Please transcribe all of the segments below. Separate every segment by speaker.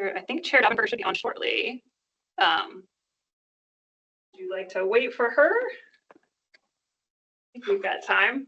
Speaker 1: I think Chair Davenport should be on shortly. Would you like to wait for her? I think we've got time.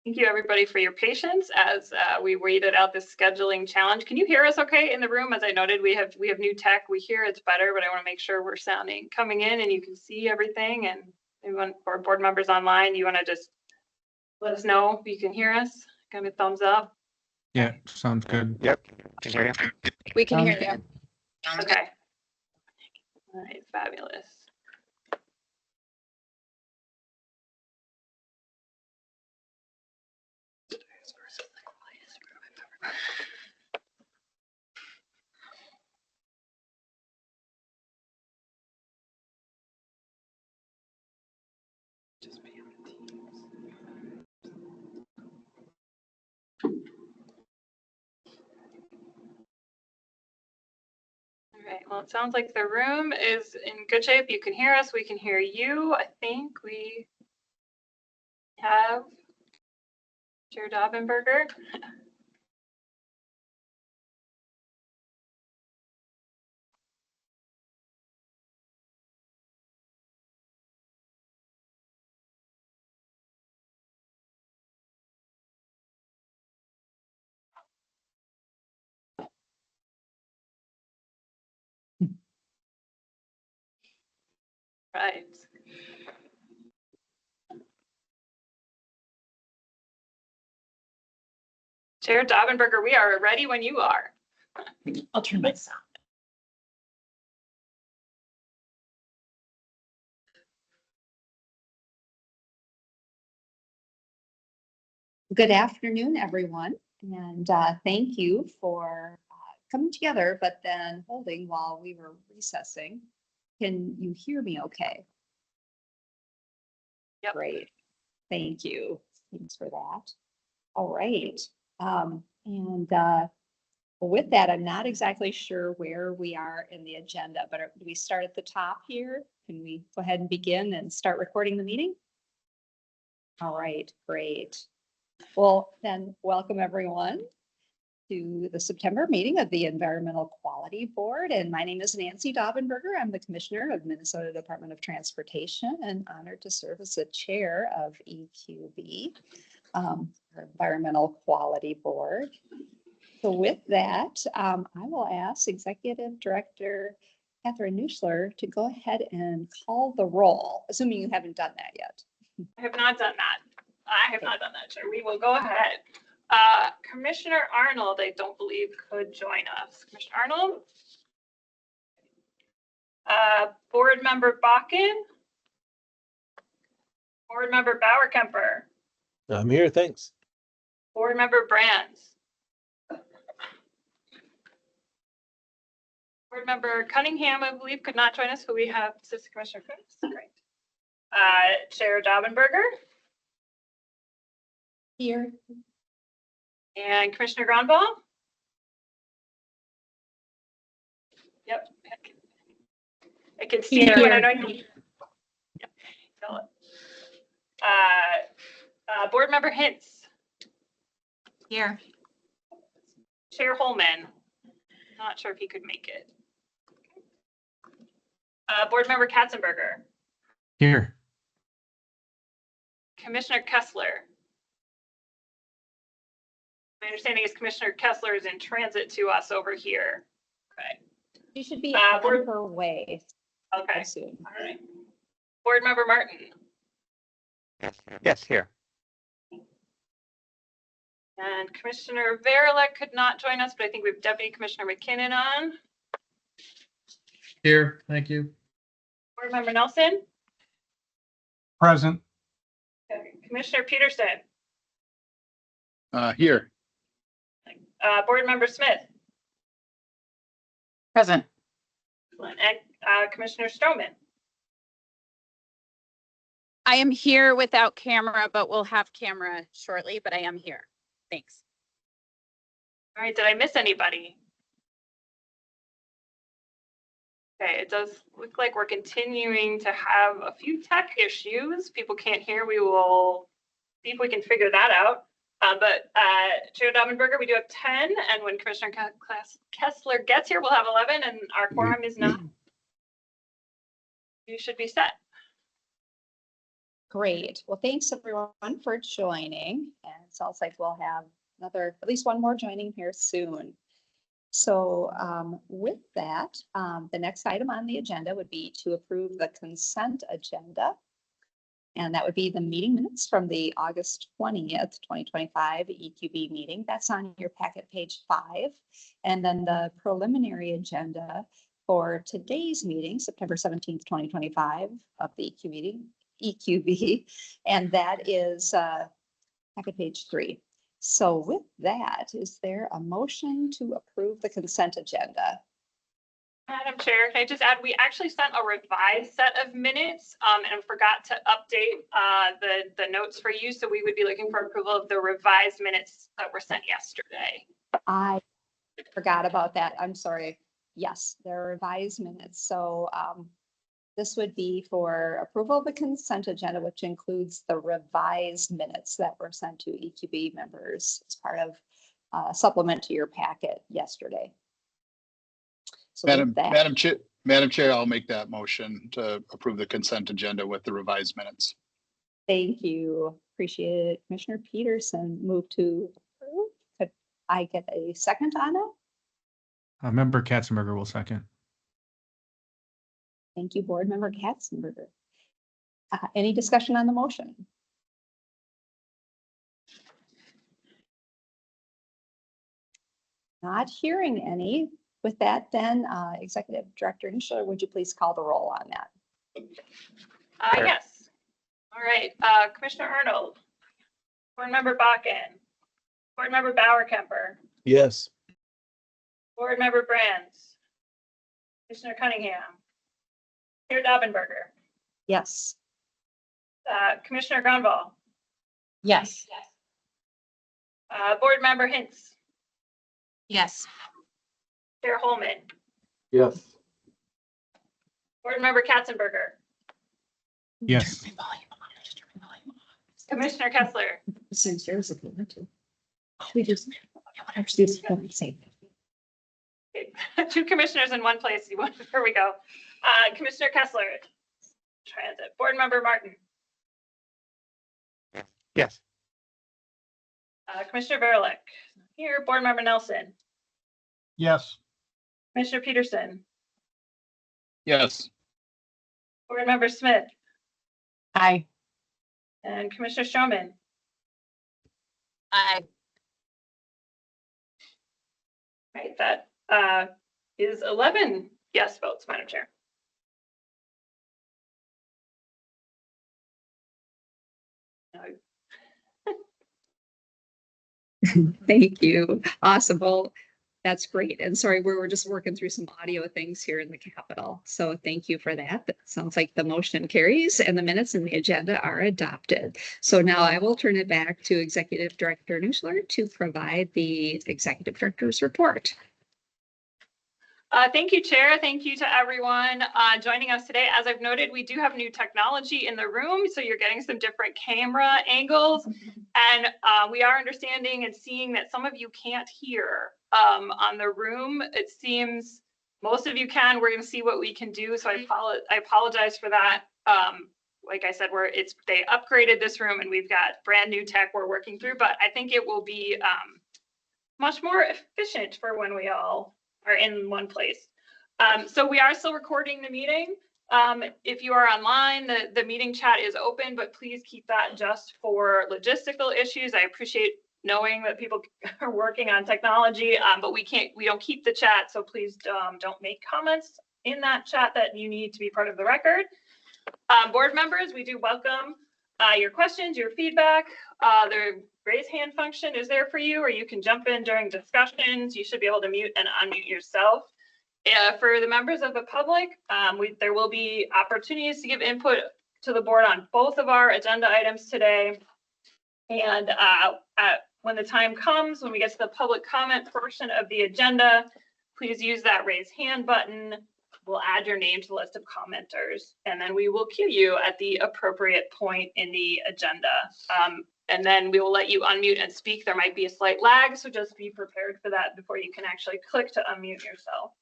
Speaker 1: Thank you everybody for your patience as we waited out this scheduling challenge. Can you hear us okay in the room? As I noted, we have new tech. We hear it's better, but I want to make sure we're coming in and you can see everything. And anyone for board members online, you want to just let us know if you can hear us. Give me a thumbs up.
Speaker 2: Yeah, sounds good.
Speaker 3: Yep, can hear you.
Speaker 4: We can hear you.
Speaker 1: Okay. All right, fabulous. All right, well, it sounds like the room is in good shape. You can hear us, we can hear you. I think we have Chair Daubenberger. Right. Chair Daubenberger, we are ready when you are.
Speaker 4: I'll turn my sound. Good afternoon, everyone, and thank you for coming together, but then holding while we were recessing. Can you hear me okay?
Speaker 1: Yep.
Speaker 4: Great. Thank you. Thanks for that. All right. With that, I'm not exactly sure where we are in the agenda, but do we start at the top here? Can we go ahead and begin and start recording the meeting? All right, great. Well, then welcome everyone to the September meeting of the Environmental Quality Board. And my name is Nancy Daubenberger. I'm the Commissioner of Minnesota Department of Transportation and honored to serve as the chair of EQB, our Environmental Quality Board. So with that, I will ask Executive Director Catherine Nuschler to go ahead and call the roll, assuming you haven't done that yet.
Speaker 1: I have not done that. I have not done that, Chair. We will go ahead. Commissioner Arnold, I don't believe could join us. Commissioner Arnold? Board Member Bakken? Board Member Bauer-Kemper?
Speaker 5: I'm here, thanks.
Speaker 1: Board Member Brands? Board Member Cunningham, I believe, could not join us, but we have Assistant Commissioner Fritz. Great. Chair Daubenberger?
Speaker 4: Here.
Speaker 1: And Commissioner Gronball? Yep. I can see you, and I know you. Yep. Board Member Hintz?
Speaker 4: Here.
Speaker 1: Chair Holman? Not sure if he could make it. Board Member Katzenberger?
Speaker 2: Here.
Speaker 1: Commissioner Kessler? My understanding is Commissioner Kessler is in transit to us over here. Okay.
Speaker 4: She should be on
Speaker 1: Board-
Speaker 4: her way
Speaker 1: Okay.
Speaker 4: soon.
Speaker 1: All right. Board Member Martin?
Speaker 3: Yes, here.
Speaker 1: And Commissioner Verilek could not join us, but I think we have Deputy Commissioner McKinnon on.
Speaker 2: Here, thank you.
Speaker 1: Board Member Nelson?
Speaker 2: Present.
Speaker 1: Okay. Commissioner Peterson?
Speaker 5: Here.
Speaker 1: Board Member Smith?
Speaker 4: Present.
Speaker 1: Excellent. And Commissioner Stroman.
Speaker 6: I am here without camera, but we'll have camera shortly, but I am here. Thanks.
Speaker 1: All right, did I miss anybody? Okay, it does look like we're continuing to have a few tech issues. People can't hear. We will see if we can figure that out. But Chair Daubenberger, we do have 10, and when Commissioner Kessler gets here, we'll have 11, and our quorum is 9. You should be set.
Speaker 4: Great. Well, thanks everyone for joining. And it sounds like we'll have at least one more joining here soon. So with that, the next item on the agenda would be to approve the consent agenda. And that would be the meeting minutes from the August 20th, 2025 EQB meeting. That's on your packet, page 5. And then the preliminary agenda for today's meeting, September 17th, 2025 of the EQB. And that is packet page 3. So with that, is there a motion to approve the consent agenda?
Speaker 1: Madam Chair, can I just add, we actually sent a revised set of minutes and forgot to update the notes for you. So we would be looking for approval of the revised minutes that were sent yesterday.
Speaker 4: I forgot about that. I'm sorry. Yes, there are revised minutes. So this would be for approval of the consent agenda, which includes the revised minutes that were sent to EQB members as part of supplement to your packet yesterday. So
Speaker 7: Madam Chair, I'll make that motion to approve the consent agenda with the revised minutes.
Speaker 4: Thank you. Appreciate it. Commissioner Peterson moved to approve. Could I get a second on it?
Speaker 2: Member Katzenberger will second.
Speaker 4: Thank you, Board Member Katzenberger. Any discussion on the motion? Not hearing any. With that, then, Executive Director Nuschler, would you please call the roll on that?
Speaker 3: Sure.
Speaker 1: Yes. All right, Commissioner Arnold, Board Member Bakken, Board Member Bauer-Kemper,
Speaker 5: Yes.
Speaker 1: Board Member Brands, Commissioner Cunningham, Chair Daubenberger,
Speaker 4: Yes.
Speaker 1: Commissioner Grunwald,
Speaker 6: Yes.
Speaker 1: Board Member Hintz,
Speaker 6: Yes.
Speaker 1: Chair Holman,
Speaker 5: Yes.
Speaker 1: Board Member Katzenberger,
Speaker 2: Yes.
Speaker 1: Commissioner Kessler, two commissioners in one place. Here we go. Commissioner Kessler, Transit, Board Member Martin,
Speaker 3: Yes.
Speaker 1: Commissioner Verlick, here, Board Member Nelson,
Speaker 2: Yes.
Speaker 1: Commissioner Peterson,
Speaker 7: Yes.
Speaker 1: Board Member Smith,
Speaker 6: Aye.
Speaker 1: and Commissioner Stroman.
Speaker 6: Aye.
Speaker 1: Right, that is 11 yes votes, Madam Chair.
Speaker 4: Thank you. Awesome. Well, that's great. And sorry, we're just working through some audio things here in the Capitol. So thank you for that. That sounds like the motion carries and the minutes and the agenda are adopted. So now I will turn it back to Executive Director Nuschler to provide the Executive Director's report.
Speaker 1: Thank you, Chair. Thank you to everyone joining us today. As I've noted, we do have new technology in the room, so you're getting some different camera angles. And we are understanding and seeing that some of you can't hear on the room. It seems most of you can. We're going to see what we can do. So I apologize for that. Like I said, they upgraded this room and we've got brand new tech we're working through, but I think it will be much more efficient for when we all are in one place. So we are still recording the meeting. If you are online, the meeting chat is open, but please keep that just for logistical issues. I appreciate knowing that people are working on technology, but we don't keep the chat. So please don't make comments in that chat that you need to be part of the record. Board members, we do welcome your questions, your feedback. The raise hand function is there for you, or you can jump in during discussions. You should be able to mute and unmute yourself. For the members of the public, there will be opportunities to give input to the board on both of our agenda items today. And when the time comes, when we get to the public comment portion of the agenda, please use that raise hand button. We'll add your name to the list of commenters, and then we will cue you at the appropriate point in the agenda. And then we will let you unmute and speak. There might be a slight lag, so just be prepared for that before you can actually click to unmute yourself.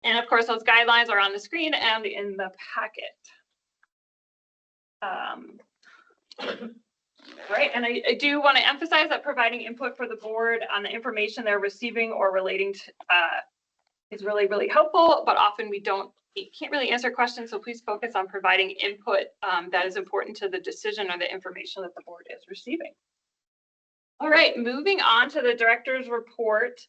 Speaker 1: And of course, those guidelines are on the screen and in the packet. Right, and I do want to emphasize that providing input for the board on the information they're receiving or relating to is really, really helpful, but often we can't really answer questions, so please focus on providing input that is important to the decision or the information that the board is receiving. All right, moving on to the director's report.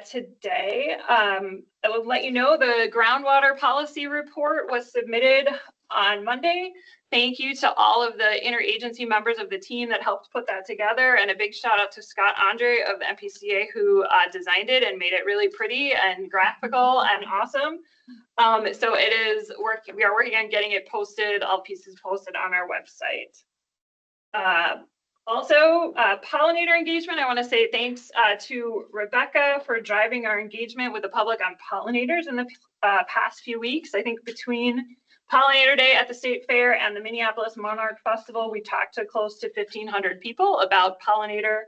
Speaker 1: Today, I will let you know the groundwater policy report was submitted on Monday. Thank you to all of the interagency members of the team that helped put that together, and a big shout out to Scott Andre of the MPCA who designed it and made it really pretty and graphical and awesome. So it is we are working on getting it posted, all pieces posted on our website. Also, pollinator engagement. I want to say thanks to Rebecca for driving our engagement with the public on pollinators in the past few weeks. I think between Pollinator Day at the State Fair and the Minneapolis Monarch Festival, we talked to close to 1,500 people about pollinator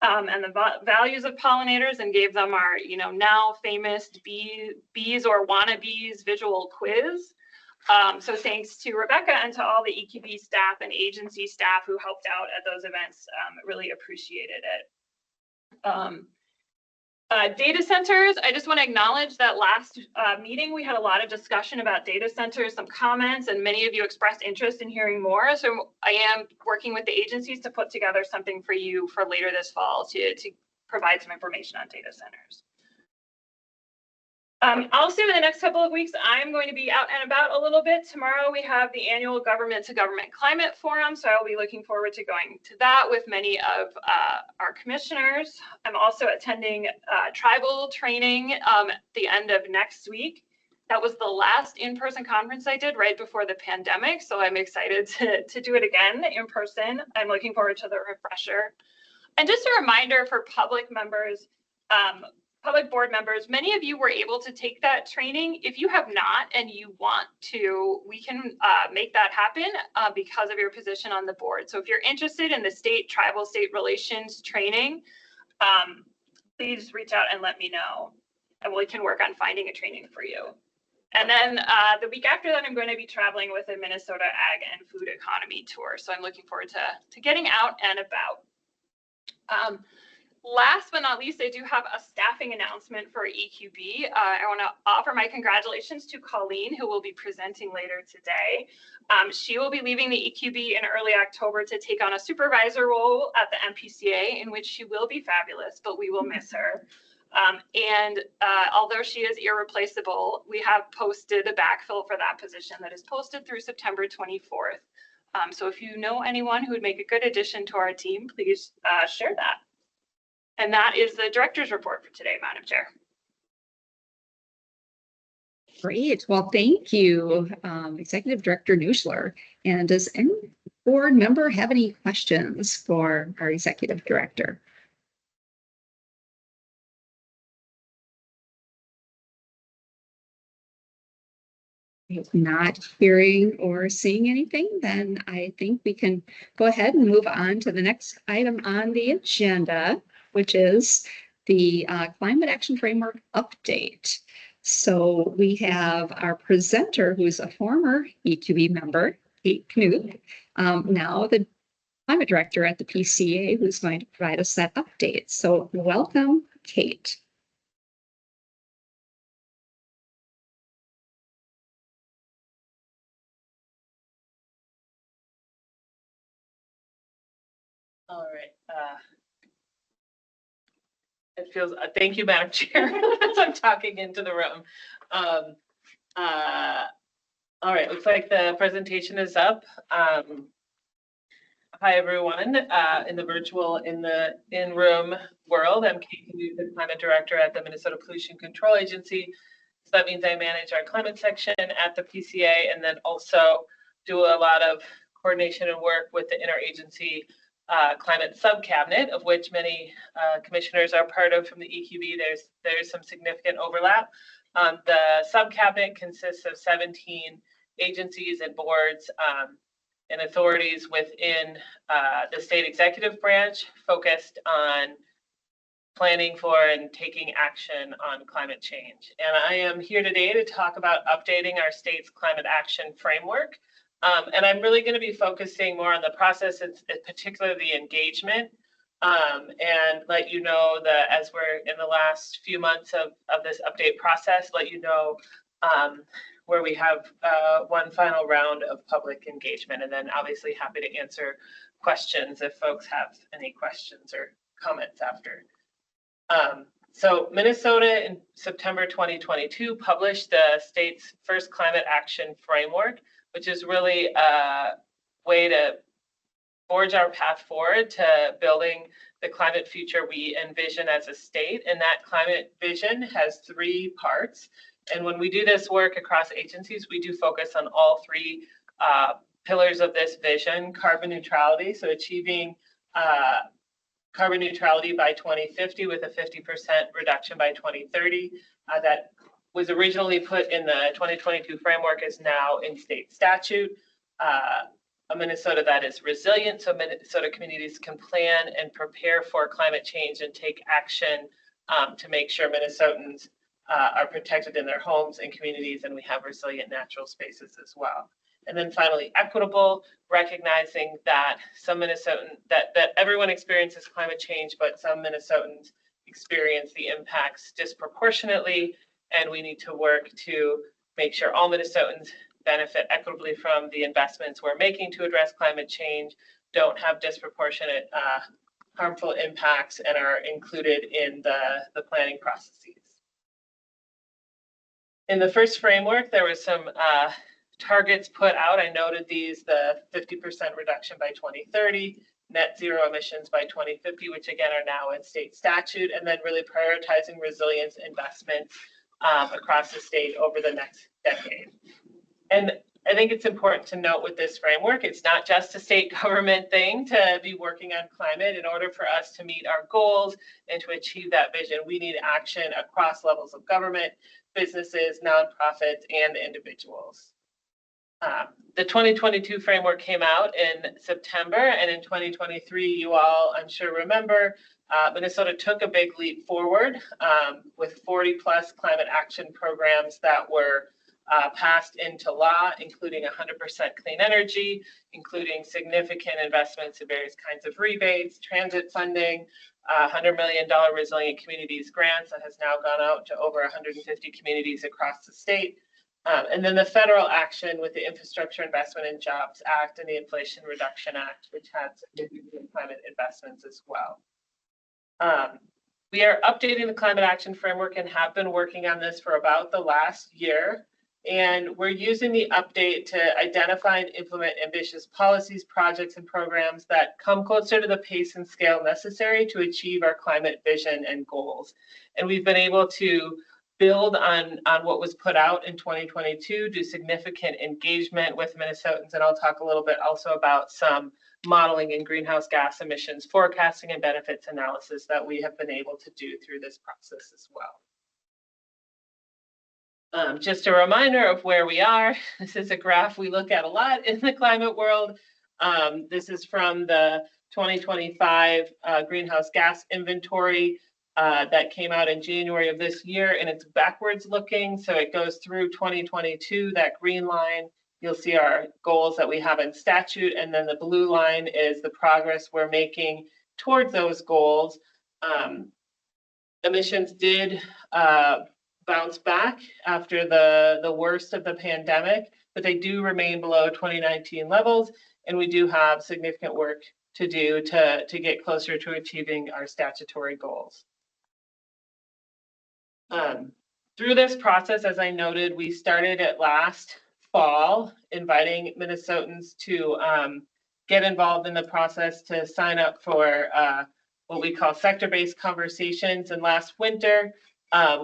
Speaker 1: and the values of pollinators, and gave them our, now famous bees or wannabes visual quiz. So thanks to Rebecca and to all the EQB staff and agency staff who helped out at those events. Really appreciated it. Data centers, I just want to acknowledge that last meeting we had a lot of discussion about data centers, some comments, and many of you expressed interest in hearing more. So I am working with the agencies to put together something for you for later this fall to provide some information on data centers. Also, in the next couple of weeks, I'm going to be out and about a little bit. Tomorrow, we have the annual Government to Government Climate Forum, so I'll be looking forward to going to that with many of our commissioners. I'm also attending tribal training at the end of next week. That was the last in-person conference I did right before the pandemic, so I'm excited to do it again in person. I'm looking forward to the refresher. And just a reminder for public members, public board members, many of you were able to take that training. If you have not and you want to, we can make that happen because of your position on the board. So if you're interested in the tribal state relations training, please reach out and let me know, and we can work on finding a training for you. And then the week after that, I'm going to be traveling with a Minnesota Ag and Food Economy tour. So I'm looking forward to getting out and about. Last but not least, I do have a staffing announcement for EQB. I want to offer my congratulations to Colleen, who will be presenting later today. She will be leaving the EQB in early October to take on a supervisor role at the MPCA, in which she will be fabulous, but we will miss her. Although she is irreplaceable, we have posted a backfill for that position that is posted through September 24th. So if you know anyone who would make a good addition to our team, please share that. And that is the director's report for today, Madam Chair.
Speaker 4: Great. Well, thank you, Executive Director Nuschler. And does any board member have any questions for our Executive Director? If not hearing or seeing anything, then I think we can go ahead and move on to the next item on the agenda, which is the Climate Action Framework update. So we have our presenter, who's a former EQB member, Kate Knuth, now the Climate Director at the PCA, who's going to provide us that update. So welcome, Kate.
Speaker 3: All right. It feels, thank you, Madam Chair, as I'm talking into the room. All right, looks like the presentation is up. Hi, everyone, in the virtual, in-room world. I'm Kate Knuth, the Climate Director at the Minnesota Pollution Control Agency. that means I manage our climate section at the PCA, and then also do a lot of coordination and work with the interagency climate subcabinet, of which many commissioners are part of from the EQB. There's some significant overlap. The subcabinet consists of 17 agencies and boards and authorities within the state executive branch focused on planning for and taking action on climate change. And I am here today to talk about updating our state's climate action framework. And I'm really going to be focusing more on the process, in particular the engagement, and let you know that as we're in the last few months of this update process, let you know where we have one final round of public engagement, and then obviously happy to answer questions if folks have any questions or comments after. So Minnesota in September 2022 published the state's first climate action framework, which is really a way to forge our path forward to building the climate future we envision as a state. And that climate vision has 3 parts. And when we do this work across agencies, we do focus on all 3 pillars of this vision: carbon neutrality, so achieving carbon neutrality by 2050 with a 50% reduction by 2030. That was originally put in the 2022 framework, is now in state statute. A Minnesota that is resilient, so Minnesota communities can plan and prepare for climate change and take action to make sure Minnesotans are protected in their homes and communities, and we have resilient natural spaces as well. And then finally, equitable, recognizing that some that everyone experiences climate change, but some Minnesotans experience the impacts disproportionately, and we need to work to make sure all Minnesotans benefit equitably from the investments we're making to address climate change, don't have disproportionate harmful impacts, and are included in the planning processes. In the first framework, there was some targets put out. I noted these: the 50% reduction by 2030, net zero emissions by 2050, which again are now in state statute, and then really prioritizing resilience investments across the state over the next decade. And I think it's important to note with this framework, it's not just a state government thing to be working on climate. In order for us to meet our goals and to achieve that vision, we need action across levels of government, businesses, nonprofits, and individuals. The 2022 framework came out in September, and in 2023, you all, I'm sure, remember, Minnesota took a big leap forward with 40+ climate action programs that were passed into law, including 100% clean energy, including significant investments in various kinds of rebates, transit funding, $100 million Resilient Communities grants that has now gone out to over 150 communities across the state. And then the federal action with the Infrastructure Investment and Jobs Act and the Inflation Reduction Act, which had significant climate investments as well. We are updating the climate action framework and have been working on this for about the last year. And we're using the update to identify and implement ambitious policies, projects, and programs that come closer to the pace and scale necessary to achieve our climate vision and goals. And we've been able to build on what was put out in 2022, do significant engagement with Minnesotans, and I'll talk a little bit also about some modeling and greenhouse gas emissions forecasting and benefits analysis that we have been able to do through this process as well. Just a reminder of where we are. This is a graph we look at a lot in the climate world. This is from the 2025 greenhouse gas inventory that came out in January of this year, and it's backwards looking. So it goes through 2022, that green line. You'll see our goals that we have in statute, and then the blue line is the progress we're making towards those goals. Emissions did bounce back after the worst of the pandemic, but they do remain below 2019 levels, and we do have significant work to do to get closer to achieving our statutory goals. Through this process, as I noted, we started it last fall, inviting Minnesotans to get involved in the process, to sign up for what we call sector-based conversations. And last winter,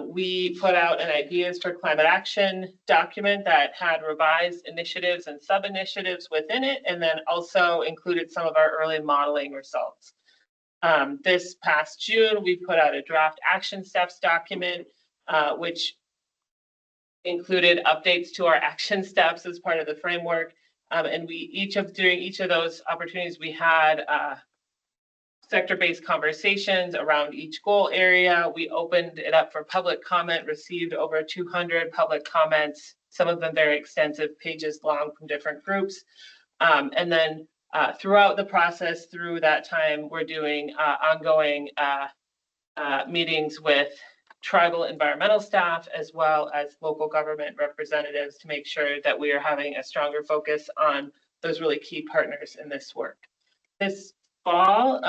Speaker 3: We put out an ideas for climate action document that had revised initiatives and sub-initiatives within it, and then also included some of our early modeling results. This past June, we put out a draft action steps document, which included updates to our action steps as part of the framework. And during each of those opportunities, we had sector-based conversations around each goal area. We opened it up for public comment, received over 200 public comments, some of them very extensive, pages long from different groups. And then throughout the process, through that time, we're doing ongoing meetings with tribal environmental staff as well as local government representatives to make sure that we are having a stronger focus on those really key partners in this work. This fall,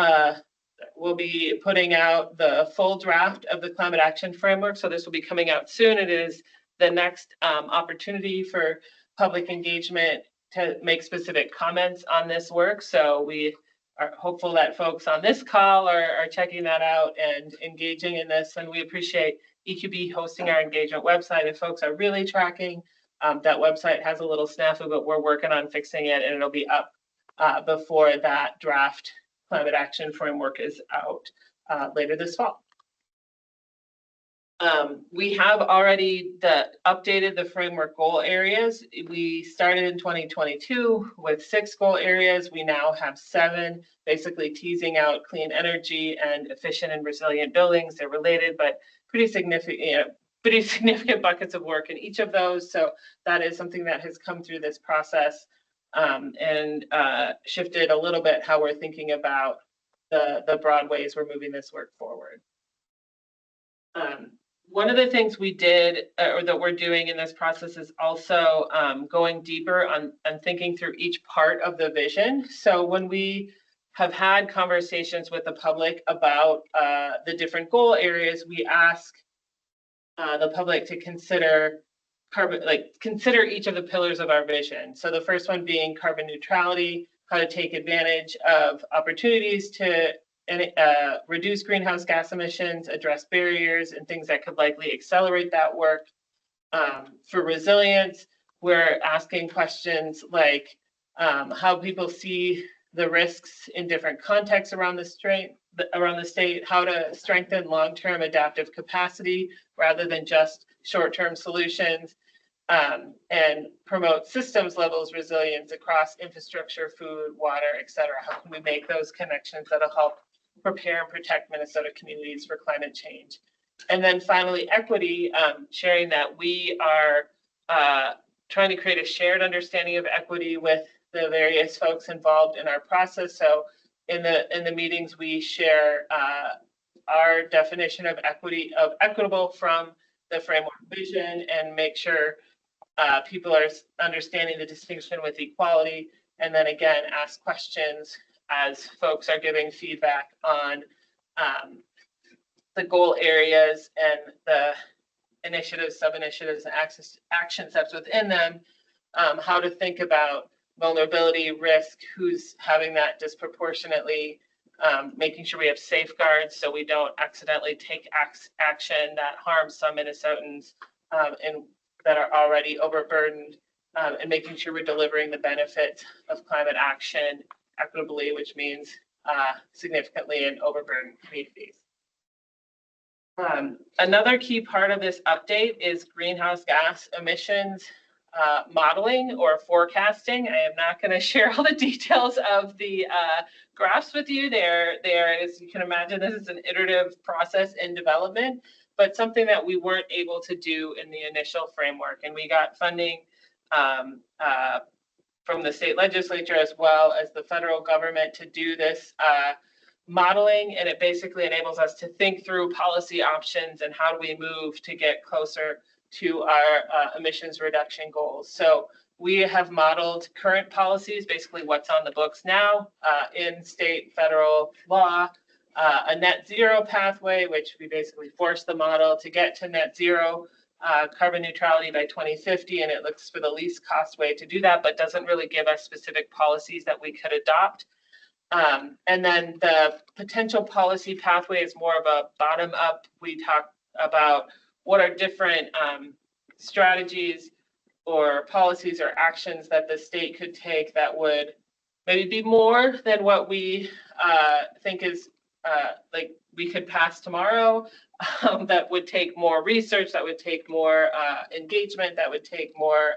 Speaker 3: we'll be putting out the full draft of the climate action framework. So this will be coming out soon. It is the next opportunity for public engagement to make specific comments on this work. So we are hopeful that folks on this call are checking that out and engaging in this. And we appreciate EQB hosting our engagement website. If folks are really tracking, that website has a little snafu, but we're working on fixing it, and it'll be up before that draft climate action framework is out later this fall. We have already updated the framework goal areas. We started in 2022 with 6 goal areas. We now have 7, basically teasing out clean energy and efficient and resilient buildings. They're related, but pretty significant buckets of work in each of those. So that is something that has come through this process and shifted a little bit how we're thinking about the broad ways we're moving this work forward. One of the things we did or that we're doing in this process is also going deeper on thinking through each part of the vision. So when we have had conversations with the public about the different goal areas, we ask the public to consider each of the pillars of our vision. So the first one being carbon neutrality, how to take advantage of opportunities to reduce greenhouse gas emissions, address barriers and things that could likely accelerate that work. For resilience, we're asking questions like how people see the risks in different contexts around the state, how to strengthen long-term adaptive capacity rather than just short-term solutions, and promote systems levels resilience across infrastructure, food, water, et cetera. How can we make those connections that'll help prepare and protect Minnesota communities for climate change? And then finally, equity, sharing that we are trying to create a shared understanding of equity with the various folks involved in our process. So in the meetings, we share our definition of equitable from the framework vision and make sure people are understanding the distinction with equality. And then again, ask questions as folks are giving feedback on the goal areas and the initiatives, sub-initiatives, and action steps within them, how to think about vulnerability, risk, who's having that disproportionately, making sure we have safeguards so we don't accidentally take action that harms some Minnesotans and that are already overburdened, and making sure we're delivering the benefits of climate action equitably, which means significantly in overburdened communities. Another key part of this update is greenhouse gas emissions modeling or forecasting. I am not going to share all the details of the graphs with you. There, as you can imagine, this is an iterative process in development, but something that we weren't able to do in the initial framework. And we got funding from the state legislature as well as the federal government to do this modeling, and it basically enables us to think through policy options and how do we move to get closer to our emissions reduction goals. So we have modeled current policies, basically what's on the books now in state, federal law, a net zero pathway, which we basically force the model to get to net zero carbon neutrality by 2050, and it looks for the least cost way to do that, but doesn't really give us specific policies that we could adopt. And then the potential policy pathway is more of a bottom up. We talk about what are different strategies or policies or actions that the state could take that would maybe be more than what we think is like we could pass tomorrow, that would take more research, that would take more engagement, that would take more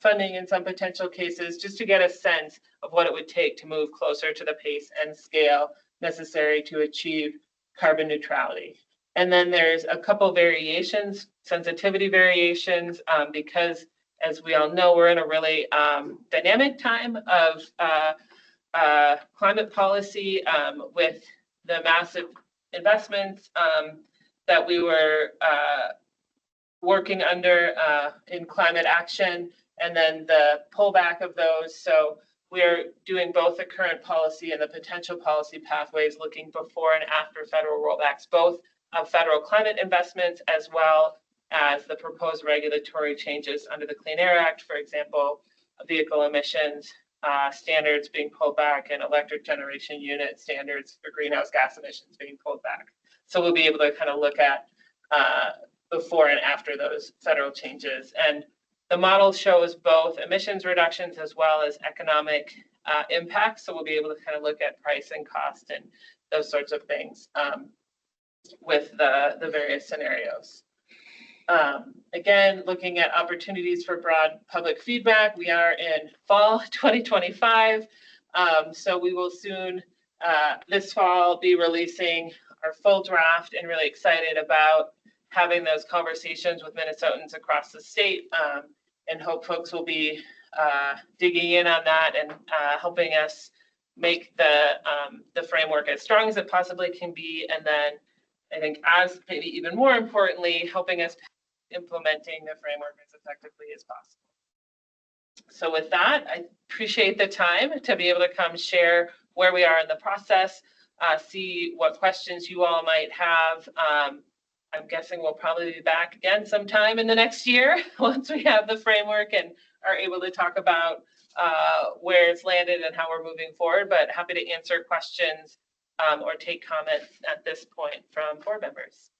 Speaker 3: funding in some potential cases, just to get a sense of what it would take to move closer to the pace and scale necessary to achieve carbon neutrality. And then there's a couple variations, sensitivity variations, because as we all know, we're in a really dynamic time of climate policy with the massive investments that we were working under in climate action, and then the pullback of those. So we're doing both the current policy and the potential policy pathways, looking before and after federal rollbacks, both of federal climate investments as well as the proposed regulatory changes under the Clean Air Act, for example, vehicle emissions standards being pulled back and electric generation unit standards for greenhouse gas emissions being pulled back. So we'll be able to kind of look at before and after those federal changes. And the model shows both emissions reductions as well as economic impacts. So we'll be able to kind of look at price and cost and those sorts of things with the various scenarios. Again, looking at opportunities for broad public feedback. We are in fall 2025. So we will soon, this fall, be releasing our full draft, and really excited about having those conversations with Minnesotans across the state, and hope folks will be digging in on that and helping us make the framework as strong as it possibly can be. And then I think, as maybe even more importantly, helping us implementing the framework as effectively as possible. So with that, I appreciate the time to be able to come share where we are in the process, see what questions you all might have. I'm guessing we'll probably be back again sometime in the next year once we have the framework and are able to talk about where it's landed and how we're moving forward, but happy to answer questions or take comments at this point from board members.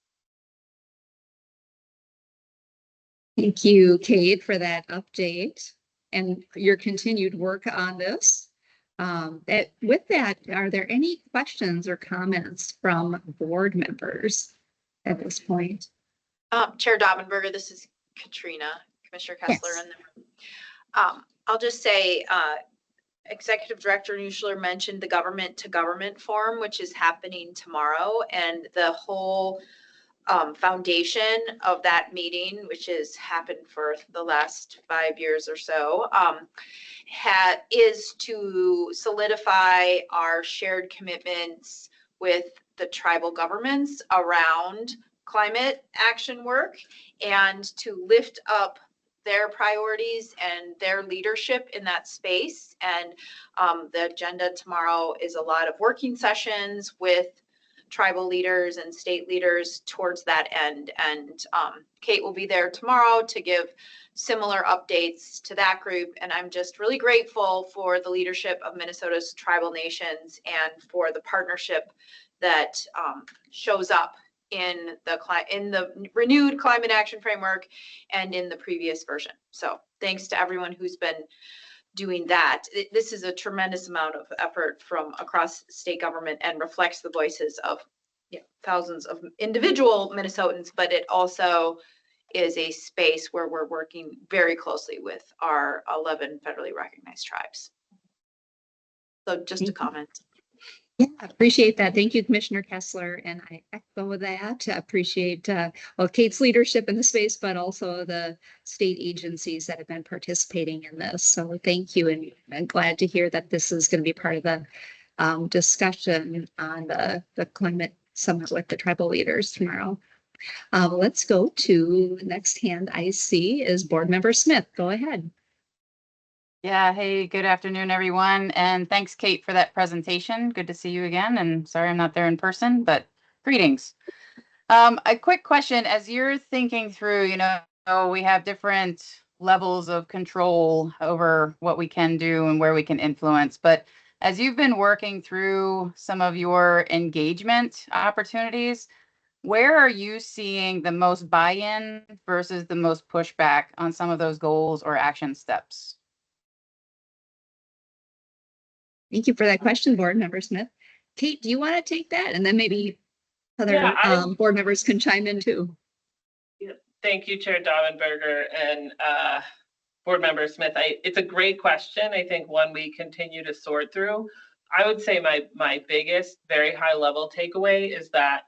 Speaker 4: Thank you, Kate, for that update and your continued work on this. With that, are there any questions or comments from board members at this point?
Speaker 8: Chair Daubenberger, this is Katrina, Commissioner Kessler
Speaker 4: Yes.
Speaker 8: in the room. I'll just say, Executive Director Nuschler mentioned the Government to Government Forum, which is happening tomorrow, and the whole foundation of that meeting, which has happened for the last 5 years or so, is to solidify our shared commitments with the tribal governments around climate action work, and to lift up their priorities and their leadership in that space. And the agenda tomorrow is a lot of working sessions with tribal leaders and state leaders towards that end. And Kate will be there tomorrow to give similar updates to that group. And I'm just really grateful for the leadership of Minnesota's tribal nations and for the partnership that shows up in the renewed climate action framework and in the previous version. So thanks to everyone who's been doing that. This is a tremendous amount of effort from across state government and reflects the voices of thousands of individual Minnesotans, but it also is a space where we're working very closely with our 11 federally recognized tribes. So just a comment.
Speaker 4: Yeah, appreciate that. Thank you, Commissioner Kessler. And I echo that. Appreciate Kate's leadership in the space, but also the state agencies that have been participating in this. So thank you. And I'm glad to hear that this is going to be part of the discussion on the climate summit with the tribal leaders tomorrow. Let's go to the next hand I see is Board Member Smith. Go ahead.
Speaker 9: Yeah, hey, good afternoon, everyone. And thanks, Kate, for that presentation. Good to see you again. And sorry I'm not there in person, but greetings. A quick question, as you're thinking through, we have different levels of control over what we can do and where we can influence. But as you've been working through some of your engagement opportunities, where are you seeing the most buy-in versus the most pushback on some of those goals or action steps?
Speaker 4: Thank you for that question, Board Member Smith. Kate, do you want to take that? And then maybe other
Speaker 3: Yeah,
Speaker 4: board members can chime in too.
Speaker 3: Thank you, Chair Daubenberger and Board Member Smith. It's a great question. I think one we continue to sort through. I would say my biggest, very high level takeaway is that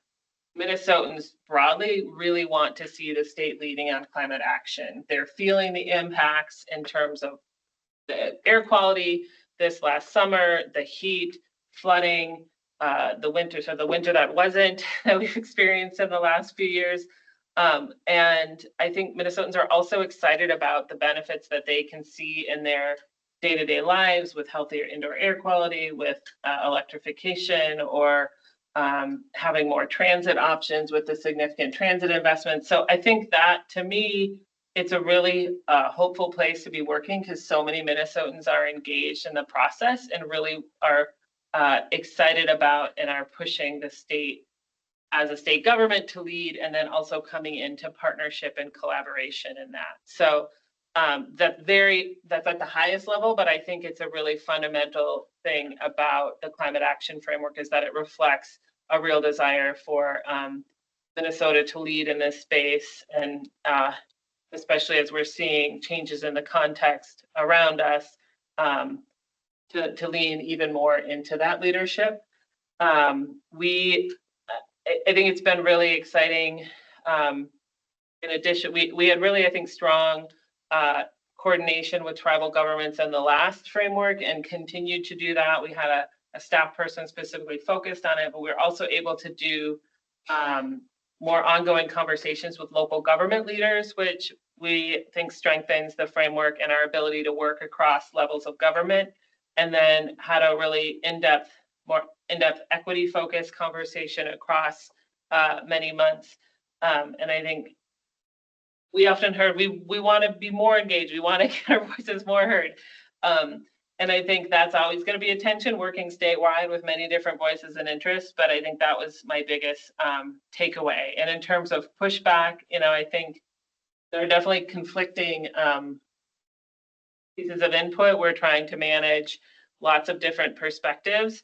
Speaker 3: Minnesotans broadly really want to see the state leading on climate action. They're feeling the impacts in terms of the air quality this last summer, the heat, flooding, the winter that wasn't that we've experienced in the last few years. And I think Minnesotans are also excited about the benefits that they can see in their day-to-day lives with healthier indoor air quality, with electrification, or having more transit options with the significant transit investments. So I think that, to me, it's a really hopeful place to be working, because so many Minnesotans are engaged in the process and really are excited about and are pushing the state as a state government to lead, and then also coming into partnership and collaboration in that. So that's at the highest level, but I think it's a really fundamental thing about the climate action framework is that it reflects a real desire for Minnesota to lead in this space, and especially as we're seeing changes in the context around us, to lean even more into that leadership. I think it's been really exciting. In addition, we had really, I think, strong coordination with tribal governments in the last framework and continued to do that. We had a staff person specifically focused on it, but we're also able to do more ongoing conversations with local government leaders, which we think strengthens the framework and our ability to work across levels of government, and then had a really more in-depth equity-focused conversation across many months. And I think we often heard we want to be more engaged. We want to get our voices more heard. And I think that's always going to be a tension, working statewide with many different voices and interests. But I think that was my biggest takeaway. And in terms of pushback, I think there are definitely conflicting pieces of input. We're trying to manage lots of different perspectives.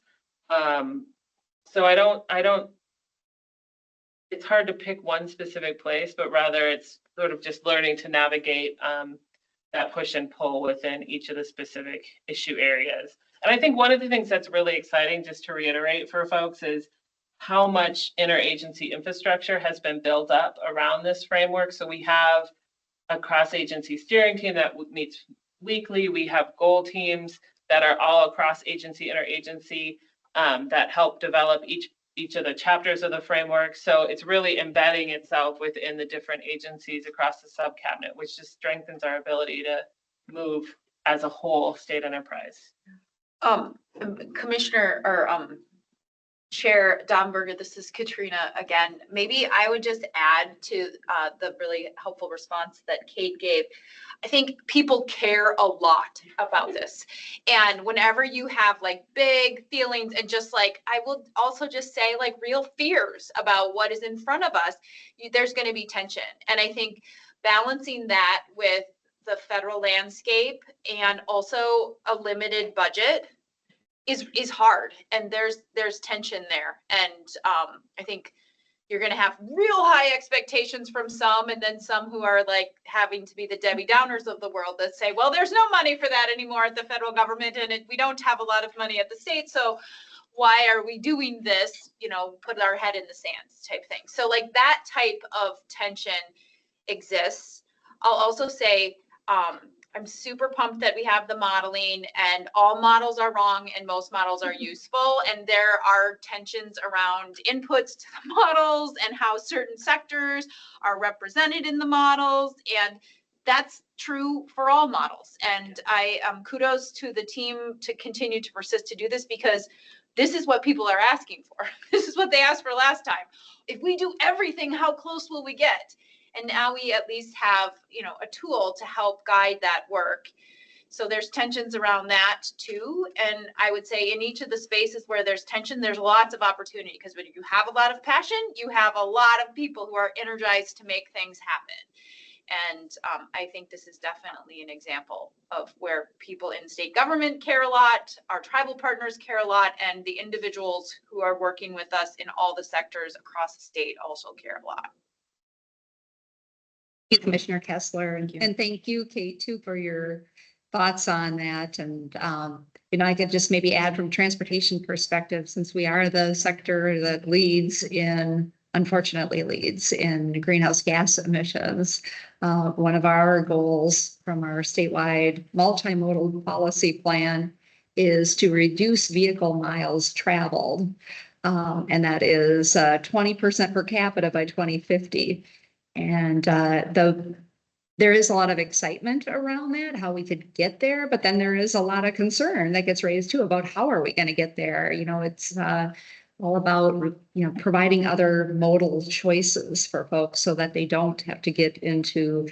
Speaker 3: So I don't, it's hard to pick one specific place, but rather it's sort of just learning to navigate that push and pull within each of the specific issue areas. And I think one of the things that's really exciting, just to reiterate for folks, is how much interagency infrastructure has been built up around this framework. So we have a cross-agency steering team that meets weekly. We have goal teams that are all across agency, interagency, that help develop each of the chapters of the framework. So it's really embedding itself within the different agencies across the sub-cabinet, which just strengthens our ability to move as a whole state enterprise.
Speaker 8: Commissioner or Chair Daubenberger, this is Katrina again. Maybe I would just add to the really helpful response that Kate gave. I think people care a lot about this. And whenever you have like big feelings and just like, I will also just say like real fears about what is in front of us, there's going to be tension. And I think balancing that with the federal landscape and also a limited budget is hard, and there's tension there. And I think you're going to have real high expectations from some, and then some who are like having to be the Debbie Downers of the world that say, well, there's no money for that anymore at the federal government, and we don't have a lot of money at the state, so why are we doing this? Put our head in the sands type thing. So like that type of tension exists. I'll also say I'm super pumped that we have the modeling, and all models are wrong and most models are useful. And there are tensions around inputs to the models and how certain sectors are represented in the models. And that's true for all models. And I kudos to the team to continue to persist to do this, because this is what people are asking for. This is what they asked for last time. If we do everything, how close will we get? And now we at least have, a tool to help guide that work. So there's tensions around that too. And I would say in each of the spaces where there's tension, there's lots of opportunity, because when you have a lot of passion, you have a lot of people who are energized to make things happen. And I think this is definitely an example of where people in state government care a lot, our tribal partners care a lot, and the individuals who are working with us in all the sectors across the state also care a lot.
Speaker 4: Thank you, Commissioner Kessler,
Speaker 9: Thank you.
Speaker 4: and thank you, Kate, too, for your thoughts on that. And, I could just maybe add from transportation perspective, since we are the sector that unfortunately leads in greenhouse gas emissions. One of our goals from our statewide multimodal policy plan is to reduce vehicle miles traveled. And that is 20% per capita by 2050. And there is a lot of excitement around that, how we could get there, but then there is a lot of concern that gets raised too about how are we going to get there? It's all about, providing other modal choices for folks so that they don't have to get into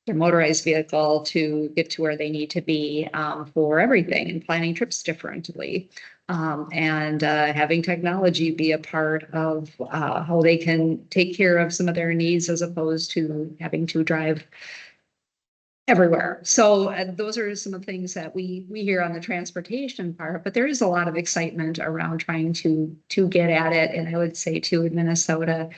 Speaker 4: their motorized vehicle to get to where they need to be for everything, and planning trips differently. And having technology be a part of how they can take care of some of their needs as opposed to having to drive everywhere. So those are some of the things that we hear on the transportation part, but there is a lot of excitement around trying to get at it. And I would say too, in Minnesota,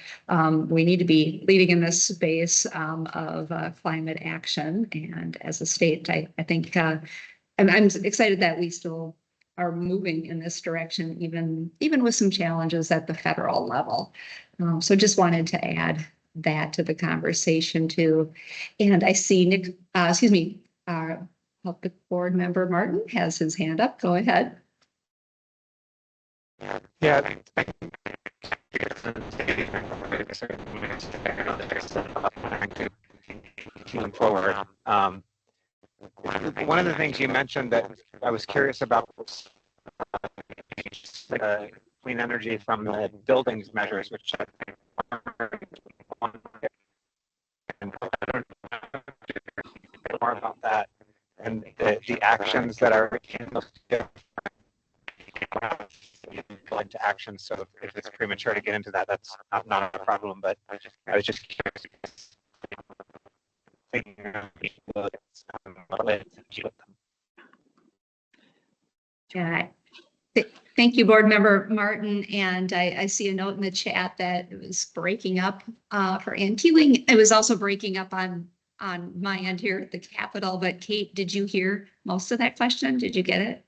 Speaker 4: we need to be leading in this space of climate action. And as a state, I think I'm excited that we still are moving in this direction, even with some challenges at the federal level. So just wanted to add that to the conversation too. And I see Nick, Public Board Member Martin has his hand up. Go ahead.
Speaker 10: Yeah. Moving forward. One of the things you mentioned that I was curious about was clean energy from the buildings measures, which I think more about that and the actions that are in those into action. So if it's premature to get into that, that's not a problem. But I was just curious.
Speaker 4: Yeah. Thank you, Board Member Martin. And I see a note in the chat that it was breaking up for Ann Keeling. It was also breaking up on my end here at the Capitol. But Kate, did you hear most of that question? Did you get it?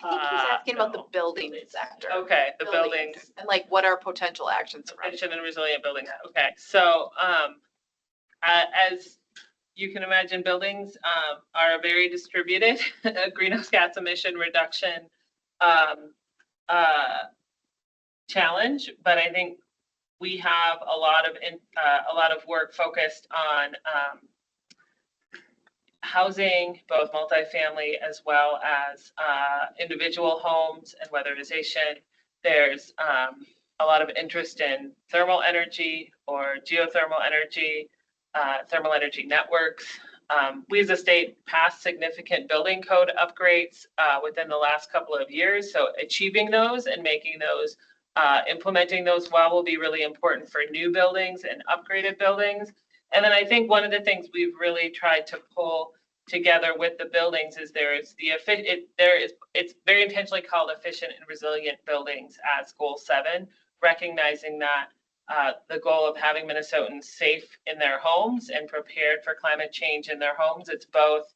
Speaker 8: I think he's asking about the
Speaker 3: No.
Speaker 8: building sector.
Speaker 3: Okay, the buildings.
Speaker 8: And like, what are potential actions around?
Speaker 3: Efficient and resilient buildings. Okay, so as you can imagine, buildings are a very distributed greenhouse gas emission reduction challenge, but I think we have a lot of work focused on housing, both multifamily as well as individual homes and weatherization. There's a lot of interest in thermal energy or geothermal energy, thermal energy networks. We as a state passed significant building code upgrades within the last couple of years. So achieving those and making those, implementing those well will be really important for new buildings and upgraded buildings. And then I think one of the things we've really tried to pull together with the buildings is it's very intentionally called efficient and resilient buildings as goal 7, recognizing that the goal of having Minnesotans safe in their homes and prepared for climate change in their homes. It's both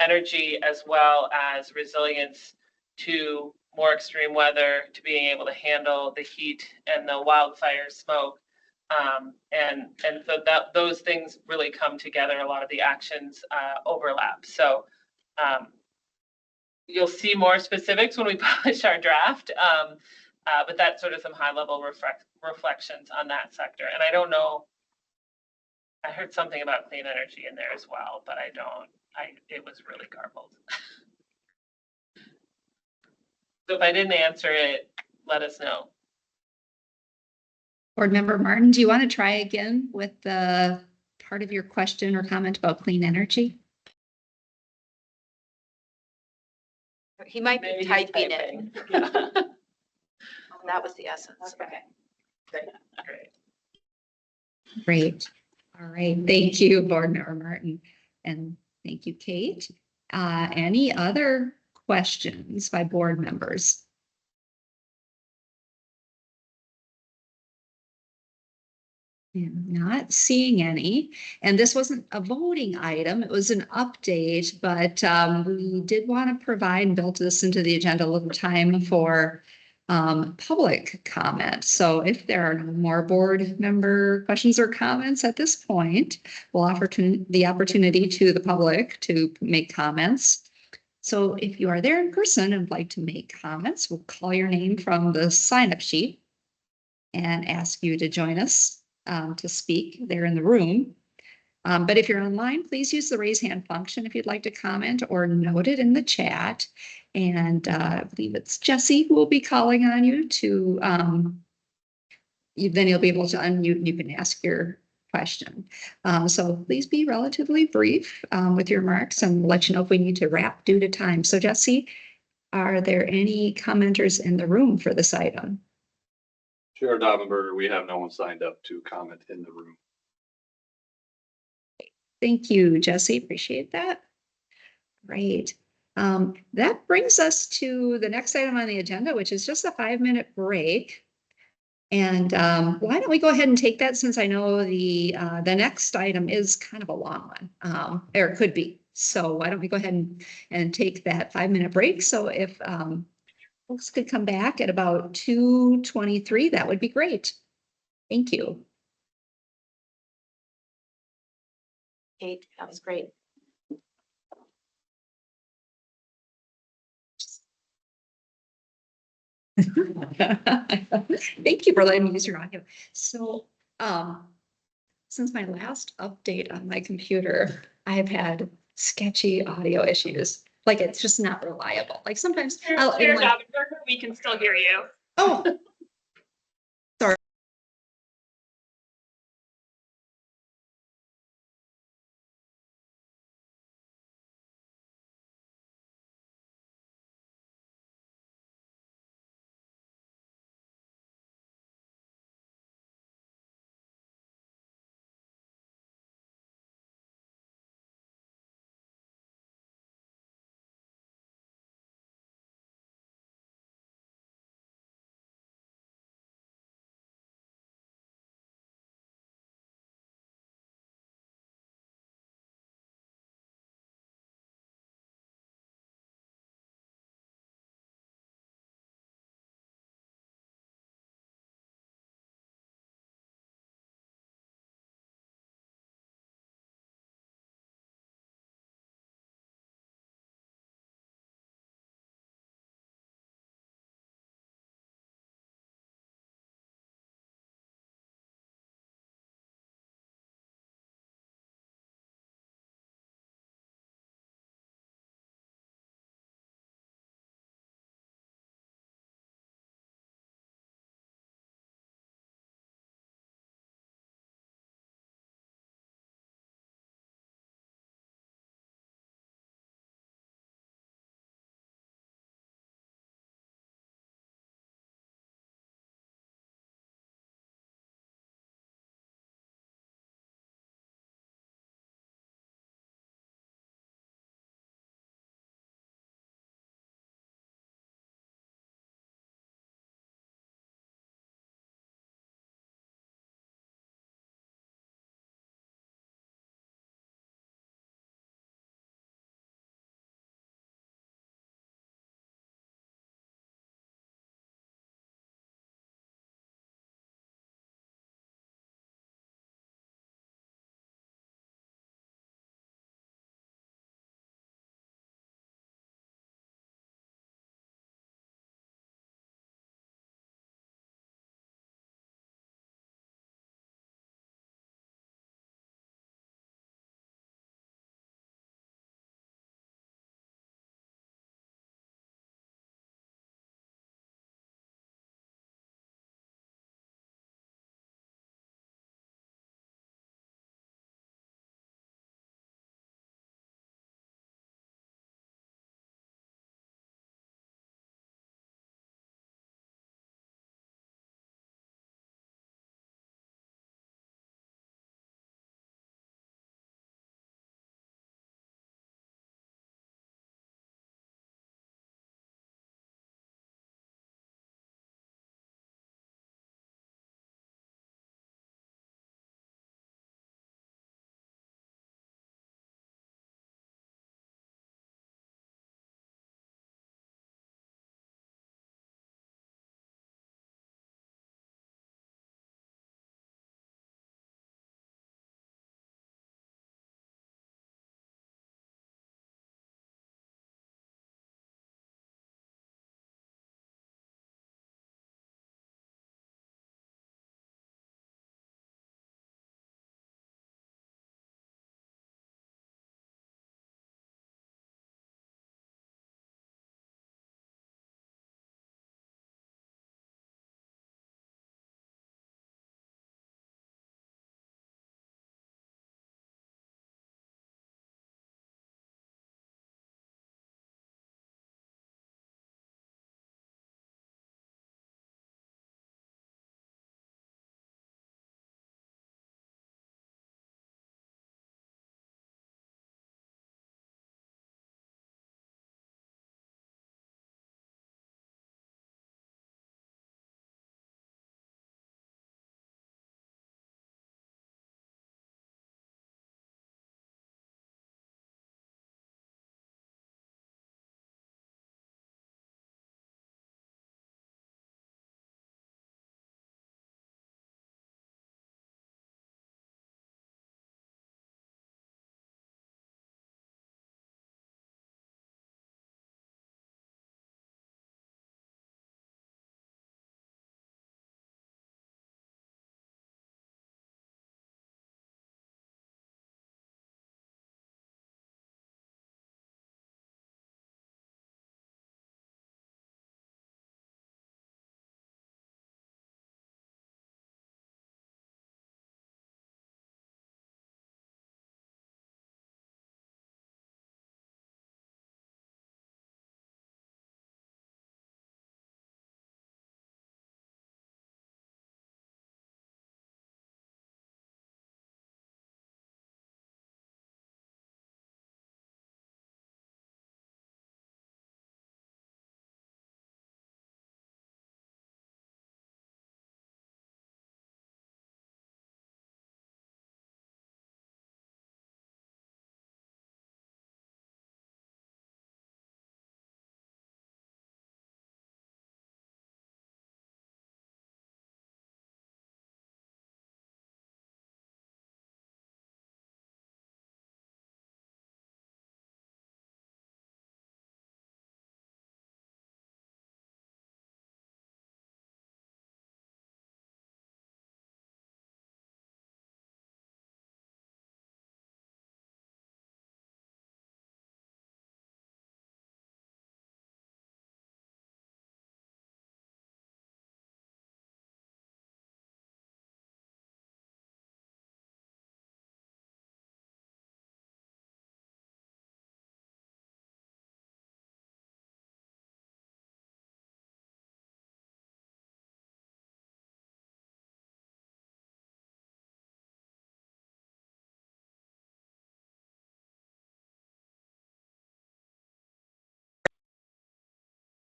Speaker 3: energy as well as resilience to more extreme weather, to being able to handle the heat and the wildfire smoke. And so that those things really come together. A lot of the actions overlap. So you'll see more specifics when we publish our draft. But that's sort of some high level reflections on that sector. And I don't know, I heard something about clean energy in there as well, but it was really garbled. So if I didn't answer it, let us know.
Speaker 4: Board Member Martin, do you want to try again with the part of your question or comment about clean energy?
Speaker 8: He might
Speaker 3: Maybe
Speaker 8: be
Speaker 3: he's
Speaker 8: typing it.
Speaker 3: typing. Yeah.
Speaker 8: That was the essence. Okay.
Speaker 3: Great.
Speaker 4: Great. All right. Thank you, Board Member Martin. And thank you, Kate. Any other questions by board members? I'm not seeing any. And this wasn't a voting item, it was an update, but we did want to provide and build this into the agenda a little time for public comment. So if there are no more board member questions or comments at this point, we'll offer the opportunity to the public to make comments. So if you are there in person and would like to make comments, we'll call your name from the sign-up sheet and ask you to join us to speak there in the room. But if you're online, please use the raise hand function if you'd like to comment or note it in the chat. And I believe it's Jesse who will be calling on you to, then you'll be able to unmute and you can ask your question. So please be relatively brief with your remarks and we'll let you know if we need to wrap due to time. So Jesse, are there any commenters in the room for this item?
Speaker 11: Chair Dovenberger, we have no one signed up to comment in the room.
Speaker 4: Thank you, Jesse. Appreciate that. Great. That brings us to the next item on the agenda, which is just a 5-minute break. And why don't we go ahead and take that since I know the next item is kind of a long one, or it could be. So why don't we go ahead and take that 5-minute break? So if folks could come back at about 2:23, that would be great. Thank you.
Speaker 8: Kate, that was great.
Speaker 4: Thank you for letting me use your audio. So, since my last update on my computer, I've had sketchy audio issues. Like it's just not reliable. Like sometimes
Speaker 1: Chair
Speaker 4: I'll, in my-
Speaker 1: Davenport, we can still hear you.
Speaker 4: oh,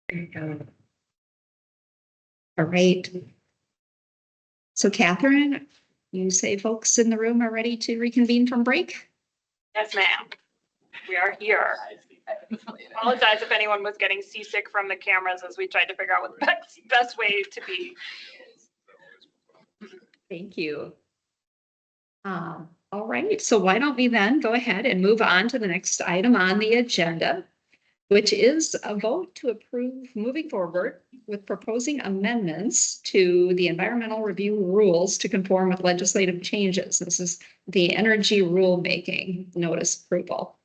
Speaker 4: There you go. All right. So Catherine, you say folks in the room are ready to reconvene from break?
Speaker 1: Yes, ma'am. We are here. Apologize if anyone was getting seasick from the cameras as we tried to figure out what the best way to be.
Speaker 4: Thank you. All right, so why don't we then go ahead and move on to the next item on the agenda, which is a vote to approve moving forward with proposing amendments to the environmental review rules to conform with legislative changes. This is the Energy Rulemaking Notice approval.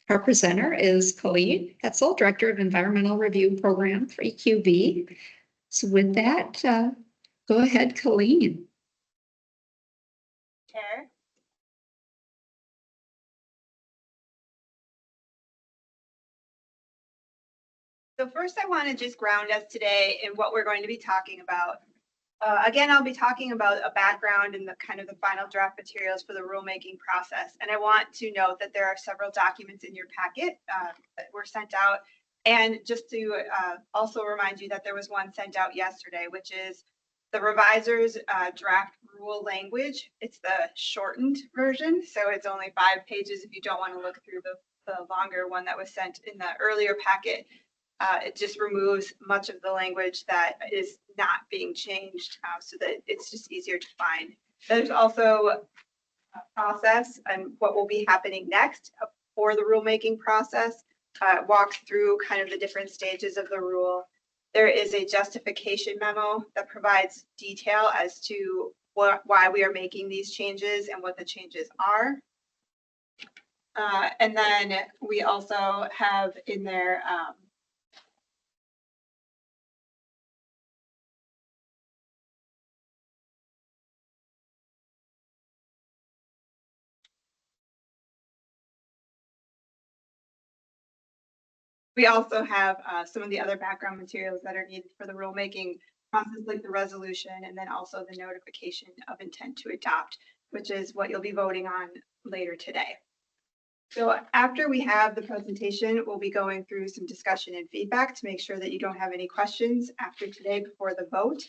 Speaker 4: Our presenter is Colleen Hetzel, Director of Environmental Review Program 3QB. So with that, go ahead, Colleen.
Speaker 12: Chair. So first I want to just ground us today in what we're going to be talking about. Again, I'll be talking about a background and the kind of the final draft materials for the rulemaking process. And I want to note that there are several documents in your packet that were sent out. And just to also remind you that there was one sent out yesterday, which is the reviser's draft rule language. It's the shortened version. So it's only 5 pages if you don't want to look through the longer one that was sent in the earlier packet. It just removes much of the language that is not being changed so that it's just easier to find. There's also a process and what will be happening next for the rulemaking process. Walks through kind of the different stages of the rule. There is a justification memo that provides detail as to why we are making these changes and what the changes are. And then we also have in there we also have some of the other background materials that are needed for the rulemaking process, like the resolution, and then also the notification of intent to adopt, which is what you'll be voting on later today. So after we have the presentation, we'll be going through some discussion and feedback to make sure that you don't have any questions after today before the vote.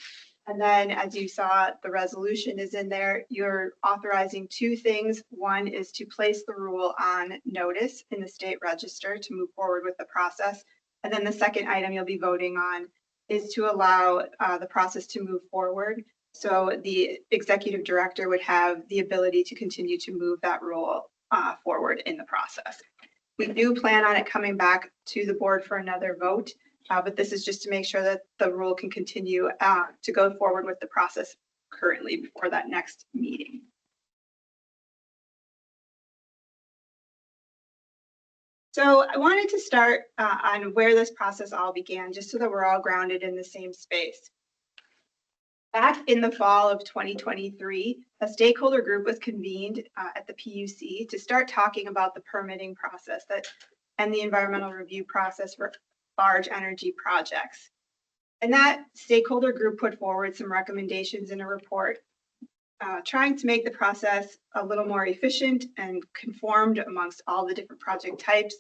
Speaker 12: And then as you saw, the resolution is in there. You're authorizing 2 things. One is to place the rule on notice in the state register to move forward with the process. And then the second item you'll be voting on is to allow the process to move forward. So the executive director would have the ability to continue to move that rule forward in the process. We do plan on it coming back to the board for another vote. But this is just to make sure that the rule can continue to go forward with the process currently before that next meeting. So I wanted to start on where this process all began, just so that we're all grounded in the same space. Back in the fall of 2023, a stakeholder group was convened at the PUC to start talking about the permitting process and the environmental review process for large energy projects. And that stakeholder group put forward some recommendations in a report trying to make the process a little more efficient and conformed amongst all the different project types.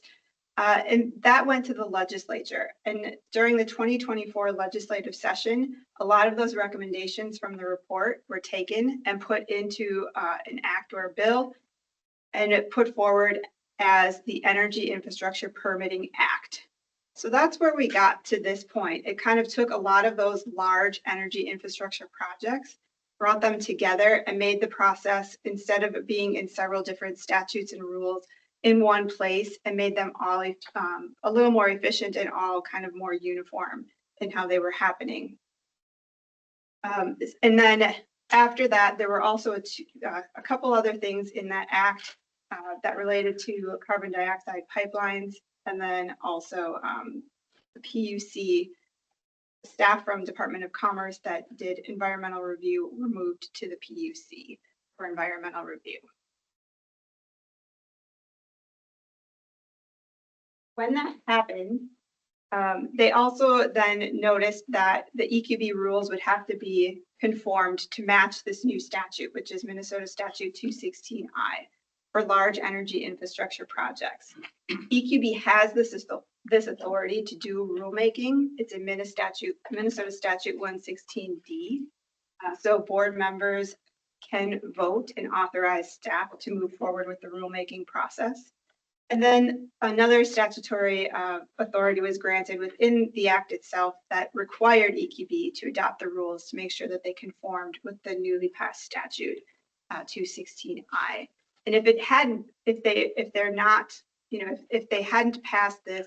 Speaker 12: And that went to the legislature. And during the 2024 legislative session, a lot of those recommendations from the report were taken and put into an act or a bill, and it put forward as the Energy Infrastructure Permitting Act. So that's where we got to this point. It kind of took a lot of those large energy infrastructure projects, brought them together and made the process, instead of it being in several different statutes and rules, in one place, and made them all a little more efficient and all kind of more uniform in how they were happening. And then after that, there were also a couple other things in that act that related to carbon dioxide pipelines. And then also the PUC staff from Department of Commerce that did environmental review were moved to the PUC for environmental review. When that happened, they also then noticed that the EQB rules would have to be conformed to match this new statute, which is Minnesota Statute 216I. for large energy infrastructure projects. EQB has this authority to do rulemaking. It's in Minnesota Statute 116D. So board members can vote and authorize staff to move forward with the rulemaking process. And then another statutory authority was granted within the act itself that required EQB to adopt the rules to make sure that they conformed with the newly passed statute 216I. And if it hadn't, if they're not, you know, if they hadn't passed this,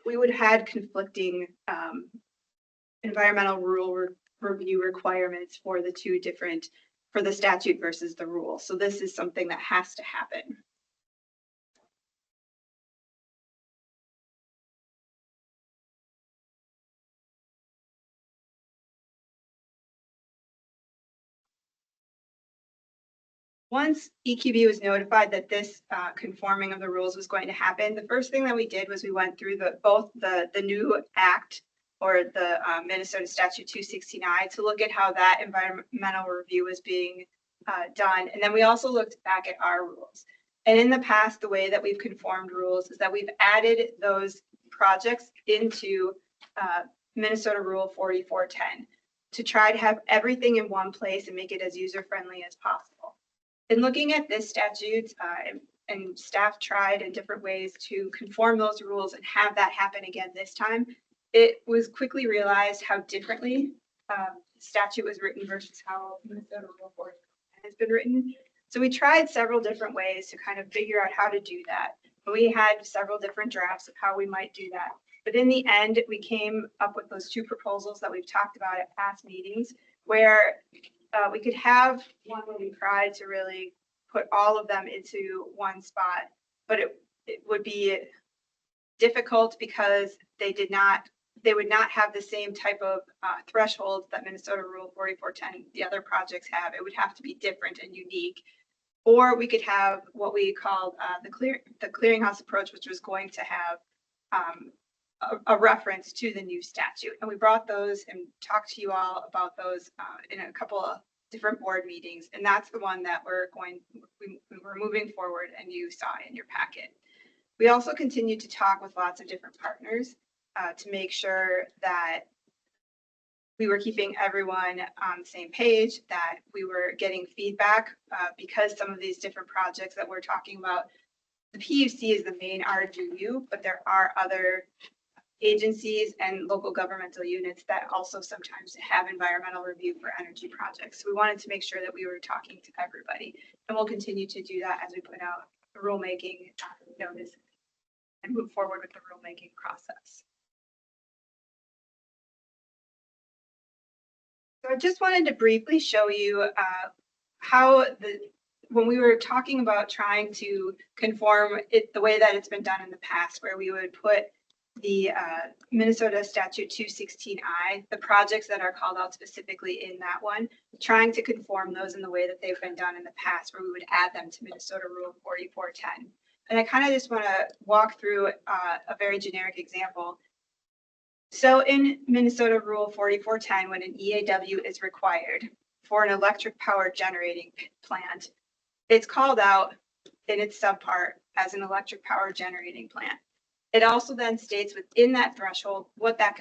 Speaker 12: we would have had conflicting environmental rule review requirements for the two different, for the statute versus the rule. So this is something that has to happen. Once EQB was notified that this conforming of the rules was going to happen, the first thing that we did was we went through both the new act or the Minnesota Statute 216I to look at how that environmental review was being done. And then we also looked back at our rules. And in the past, the way that we've conformed rules is that we've added those projects into Minnesota Rule 4410 to try to have everything in one place and make it as user-friendly as possible. In looking at this statute, and staff tried in different ways to conform those rules and have that happen again this time, it was quickly realized how differently the statute was written versus how Minnesota Rule 4410 has been written. So we tried several different ways to kind of figure out how to do that. And we had several different drafts of how we might do that. But in the end, we came up with those two proposals that we've talked about at past meetings, where we could have one where we tried to really put all of them into one spot, but it would be difficult because they would not have the same type of thresholds that Minnesota Rule 4410, the other projects have. It would have to be different and unique. Or we could have what we called the clearinghouse approach, which was going to have a reference to the new statute. And we brought those and talked to you all about those in a couple of different board meetings. And that's the one that we're moving forward and you saw in your packet. We also continued to talk with lots of different partners to make sure that we were keeping everyone on the same page, that we were getting feedback because some of these different projects that we're talking about, the PUC is the main RGU, but there are other agencies and local governmental units that also sometimes have environmental review for energy projects. So we wanted to make sure that we were talking to everybody, and we'll continue to do that as we put out the rulemaking notice and move forward with the rulemaking process. So I just wanted to briefly show you how when we were talking about trying to conform it the way that it's been done in the past, where we would put the Minnesota Statute 216I, the projects that are called out specifically in that one, trying to conform those in the way that they've been done in the past, where we would add them to Minnesota Rule 4410. And I kind of just want to walk through a very generic example. So in Minnesota Rule 4410, when an EAW is required for an electric power generating plant, it's called out in its subpart as an electric power generating plant. It also then states within that threshold what the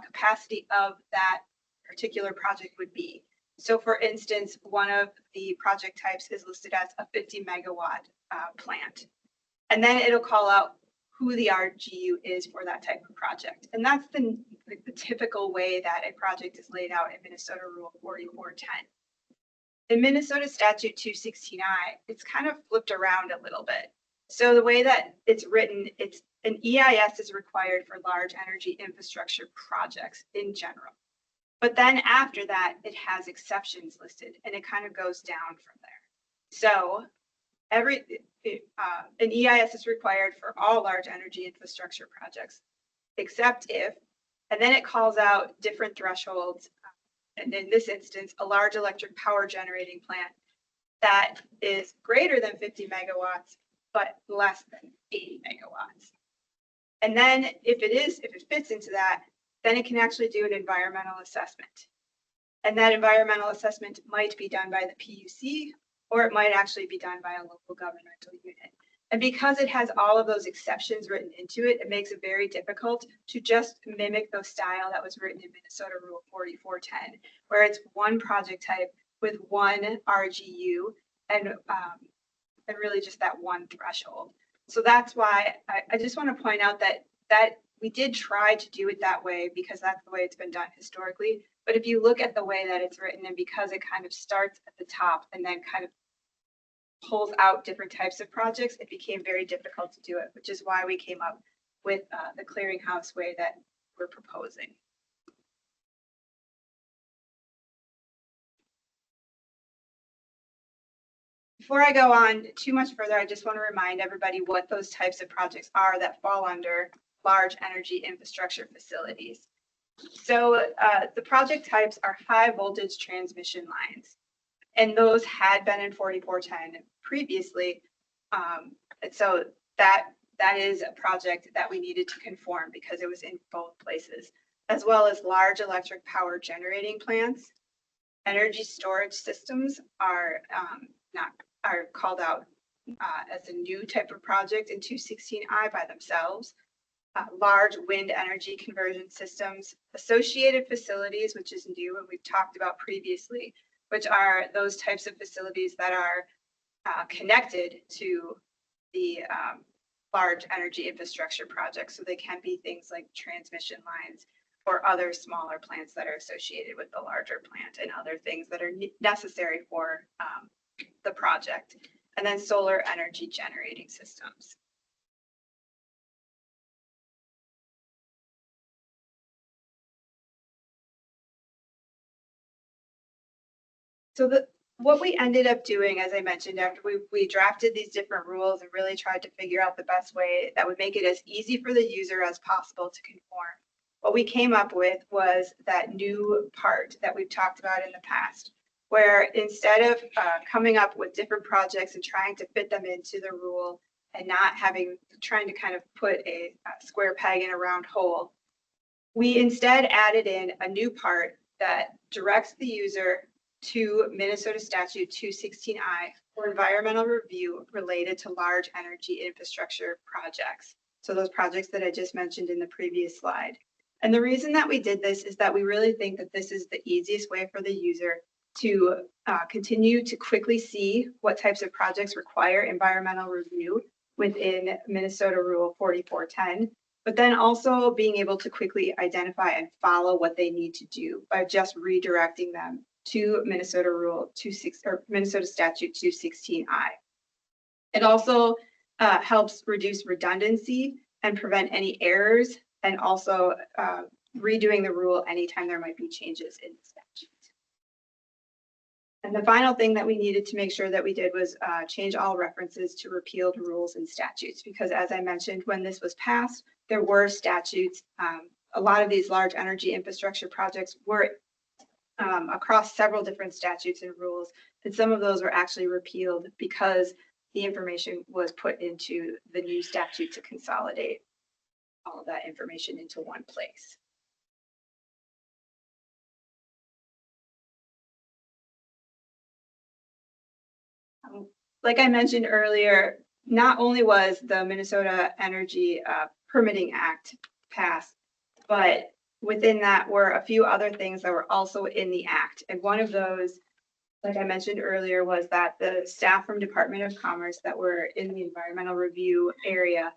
Speaker 12: capacity of that particular project would be. So for instance, one of the project types is listed as a 50 megawatt plant. And then it'll call out who the RGU is for that type of project. And that's the typical way that a project is laid out in Minnesota Rule 4410. In Minnesota Statute 216I, it's kind of flipped around a little bit. So the way that it's written, it's an EIS is required for large energy infrastructure projects in general. But then after that, it has exceptions listed and it kind of goes down from there. So an EIS is required for all large energy infrastructure projects, except if, and then it calls out different thresholds. And in this instance, a large electric power generating plant that is greater than 50 megawatts, but less than 80 megawatts. And then if it fits into that, then it can actually do an environmental assessment. And that environmental assessment might be done by the PUC, or it might actually be done by a local governmental unit. And because it has all of those exceptions written into it, it makes it very difficult to just mimic the style that was written in Minnesota Rule 4410, where it's one project type with one RGU and really just that one threshold. So that's why I just want to point out that we did try to do it that way because that's the way it's been done historically. But if you look at the way that it's written, and because it kind of starts at the top and then kind of pulls out different types of projects, it became very difficult to do it, which is why we came up with the clearinghouse way that we're proposing. Before I go on too much further, I just want to remind everybody what those types of projects are that fall under large energy infrastructure facilities. So the project types are high voltage transmission lines, and those had been in 4410 previously. So that is a project that we needed to conform because it was in both places, as well as large electric power generating plants. Energy storage systems are called out as a new type of project in 216I by themselves. Large wind energy conversion systems, associated facilities, which is new and we've talked about previously, which are those types of facilities that are connected to the large energy infrastructure projects. So they can be things like transmission lines or other smaller plants that are associated with the larger plant and other things that are necessary for the project. And then solar energy generating systems. So what we ended up doing, as I mentioned, after we drafted these different rules and really tried to figure out the best way that would make it as easy for the user as possible to conform, what we came up with was that new part that we've talked about in the past, where instead of coming up with different projects and trying to fit them into the rule and not trying to kind of put a square peg in a round hole, we instead added in a new part that directs the user to Minnesota Statute 216I for environmental review related to large energy infrastructure projects. So those projects that I just mentioned in the previous slide. And the reason that we did this is that we really think that this is the easiest way for the user to continue to quickly see what types of projects require environmental review within Minnesota Rule 4410, but then also being able to quickly identify and follow what they need to do by just redirecting them to Minnesota Minnesota Statute 216I. It also helps reduce redundancy and prevent any errors, and also redoing the rule anytime there might be changes in the statute. And the final thing that we needed to make sure that we did was change all references to repealed rules and statutes, because as I mentioned, when this was passed, there were statutes. A lot of these large energy infrastructure projects were across several different statutes and rules, and some of those were actually repealed because the information was put into the new statute to consolidate all of that information into one place. Like I mentioned earlier, not only was the Minnesota Energy Permitting Act passed, but within that were a few other things that were also in the act. And one of those, like I mentioned earlier, was that the staff from Department of Commerce that were in the environmental review area,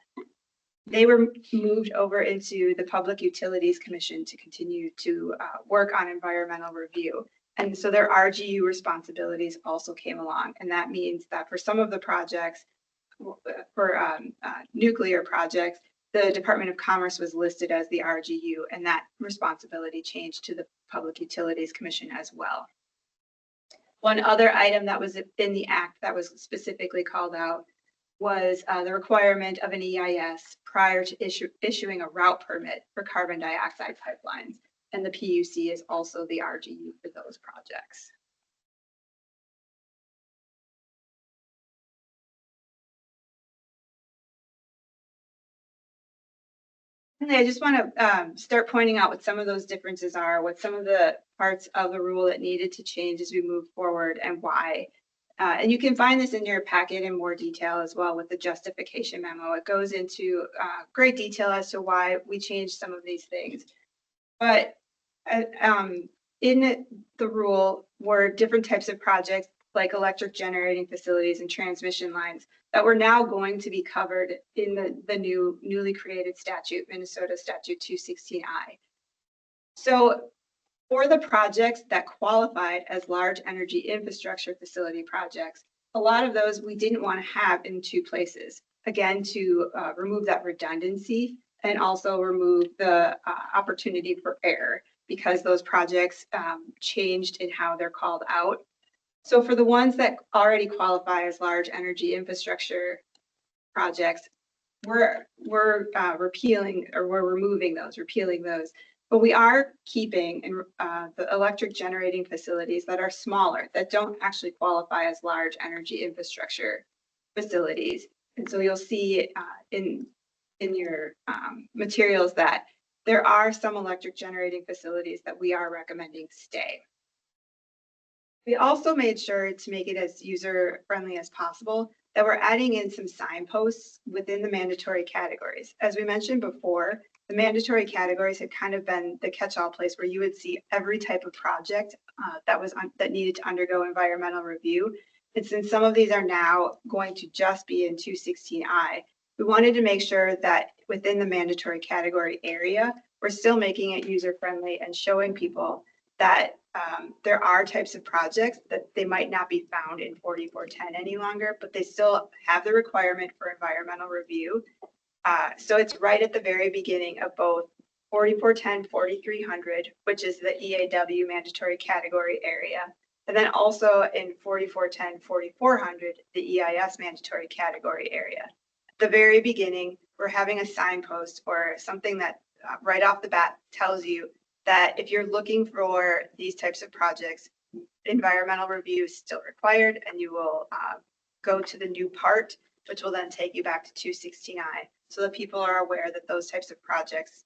Speaker 12: they were moved over into the Public Utilities Commission to continue to work on environmental review. And so their RGU responsibilities also came along. And that means that for some of the projects, for nuclear projects, the Department of Commerce was listed as the RGU, and that responsibility changed to the Public Utilities Commission as well. One other item that was in the act that was specifically called out was the requirement of an EIS prior to issuing a route permit for carbon dioxide pipelines. And the PUC is also the RGU for those projects. And I just want to start pointing out what some of those differences are, what some of the parts of the rule that needed to change as we move forward, and why. And you can find this in your packet in more detail as well with the justification memo. It goes into great detail as to why we changed some of these things. But in the rule were different types of projects like electric generating facilities and transmission lines that were now going to be covered in the newly created statute, Minnesota Statute 216I. So for the projects that qualified as large energy infrastructure facility projects, a lot of those we didn't want to have in two places. Again, to remove that redundancy and also remove the opportunity for error because those projects changed in how they're called out. So for the ones that already qualify as large energy infrastructure projects, we're repealing or we're removing those, repealing those. But we are keeping the electric generating facilities that are smaller, that don't actually qualify as large energy infrastructure facilities. And so you'll see in your materials that there are some electric generating facilities that we are recommending stay. We also made sure to make it as user friendly as possible that we're adding in some signposts within the mandatory categories. As we mentioned before, the mandatory categories had kind of been the catch-all place where you would see every type of project that needed to undergo environmental review. And since some of these are now going to just be in 216I, we wanted to make sure that within the mandatory category area, we're still making it user-friendly and showing people that there are types of projects that they might not be found in 4410 any longer, but they still have the requirement for environmental review. So it's right at the very beginning of both 4410, 4300, which is the EAW mandatory category area, and then also in 4410, 4400, the EIS mandatory category area. At the very beginning, we're having a signpost or something that right off the bat tells you that if you're looking for these types of projects, environmental review is still required, and you will go to the new part, which will then take you back to 216I, so that people are aware that those types of projects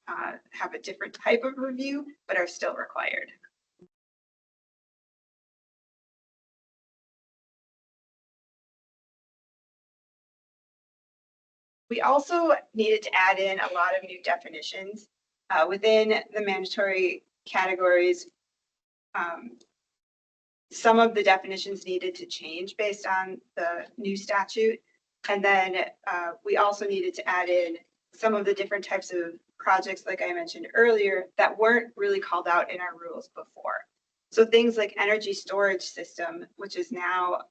Speaker 12: have a different type of review, but are still required. We also needed to add in a lot of new definitions within the mandatory categories. Some of the definitions needed to change based on the new statute. And then we also needed to add in some of the different types of projects, like I mentioned earlier, that weren't really called out in our rules before. So things like energy storage system, which is now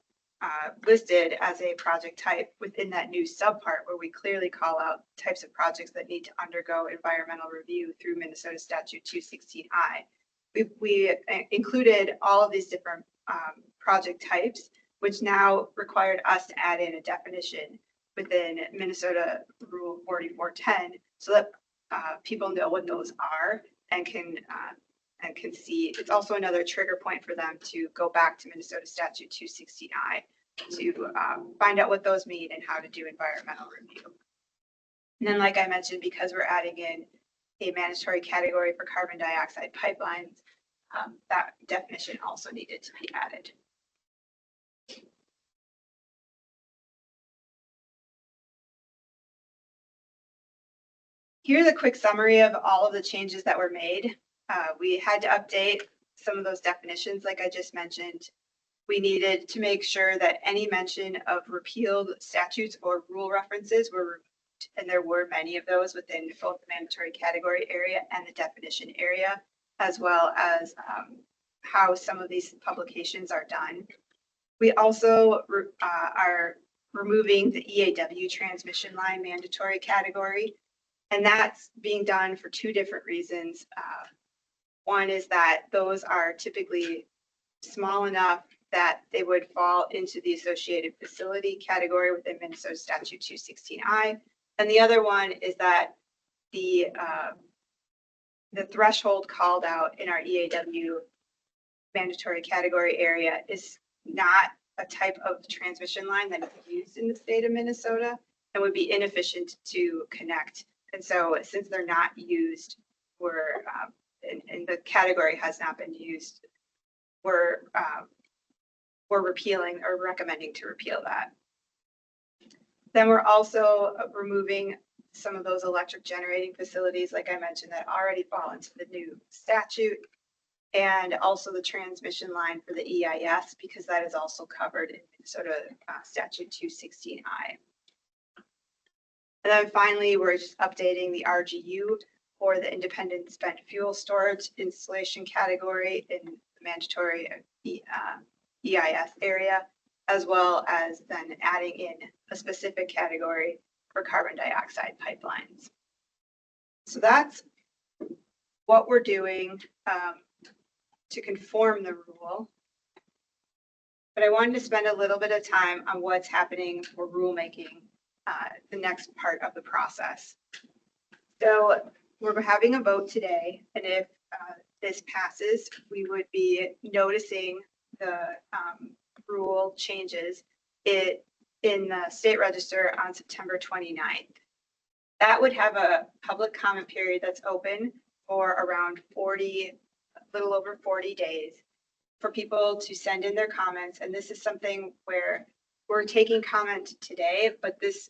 Speaker 12: listed as a project type within that new subpart where we clearly call out types of projects that need to undergo environmental review through Minnesota Statute 216I. We included all of these different project types, which now required us to add in a definition within Minnesota Rule 4410 so that people know what those are and can see. It's also another trigger point for them to go back to Minnesota Statute 216I to find out what those mean and how to do environmental review. And then, like I mentioned, because we're adding in a mandatory category for carbon dioxide pipelines, that definition also needed to be added. Here's a quick summary of all of the changes that were made. We had to update some of those definitions, like I just mentioned. We needed to make sure that any mention of repealed statutes or rule references were removed, and there were many of those within both the mandatory category area and the definition area, as well as how some of these publications are done. We also are removing the EAW transmission line mandatory category, and that's being done for two different reasons. One is that those are typically small enough that they would fall into the associated facility category within Minnesota Statute 216I. And the other one is that the threshold called out in our EAW mandatory category area is not a type of transmission line that is used in the state of Minnesota and would be inefficient to connect. And so since they're not used, we're and the category has not been used, we're we're repealing or recommending to repeal that. Then we're also removing some of those electric generating facilities, like I mentioned, that already fall into the new statute, and also the transmission line for the EIS, because that is also covered in Minnesota Statute 216I. And then finally, we're just updating the RGU for the independent spent fuel storage installation category in the mandatory EIS area, as well as then adding in a specific category for carbon dioxide pipelines. So that's what we're doing to conform the rule. But I wanted to spend a little bit of time on what's happening for rulemaking, the next part of the process. So we're having a vote today, and if this passes, we would be noticing the rule changes it in the state register on September 29th. That would have a public comment period that's open for around 40, a little over 40 days for people to send in their comments. And this is something where we're taking comment today, but this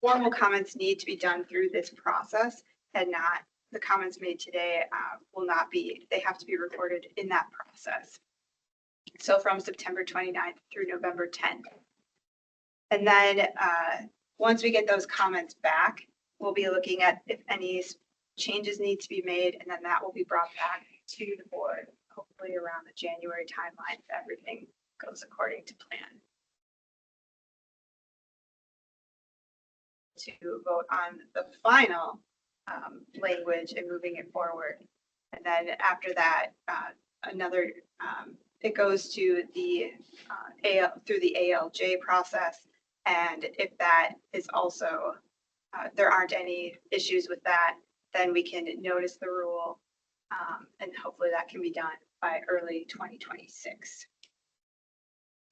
Speaker 12: formal comments need to be done through this process, and not the comments made today will not be, they have to be recorded in that process. So from September 29th through November 10th. And then once we get those comments back, we'll be looking at if any changes need to be made, and then that will be brought back to the board, hopefully around the January timeline if everything goes according to plan. To vote on the final language and moving it forward. And then after that, it goes to the through the ALJ process. And if that is also, there aren't any issues with that, then we can notice the rule. And hopefully that can be done by early 2026.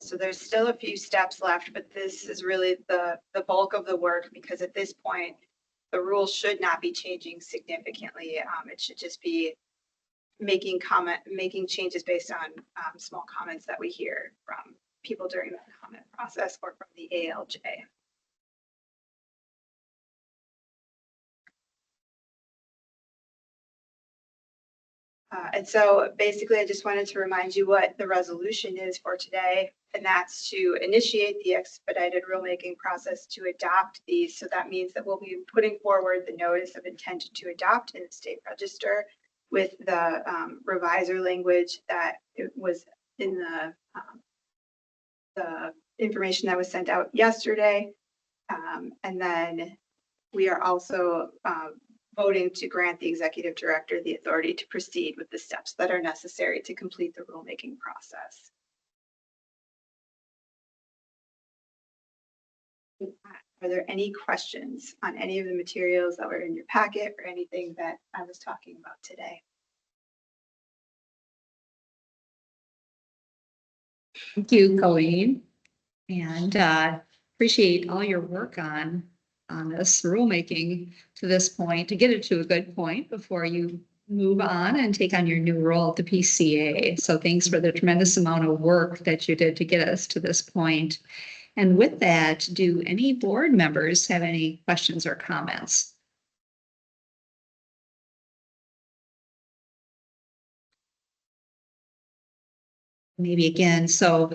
Speaker 12: So there's still a few steps left, but this is really the bulk of the work, because at this point, the rule should not be changing significantly. It should just be making changes based on small comments that we hear from people during the comment process or from the ALJ. And so basically, I just wanted to remind you what the resolution is for today, and that's to initiate the expedited rulemaking process to adopt these. So that means that we'll be putting forward the notice of intent to adopt in the state register with the revisor language that it was in the information that was sent out yesterday. And then we are also voting to grant the executive director the authority to proceed with the steps that are necessary to complete the rulemaking process. Are there any questions on any of the materials that were in your packet or anything that I was talking about today?
Speaker 4: Thank you, Colleen. And appreciate all your work on this rulemaking to this point, to get it to a good point before you move on and take on your new role at the PCA. So thanks for the tremendous amount of work that you did to get us to this point. And with that, do any board members have any questions or comments? Maybe again, so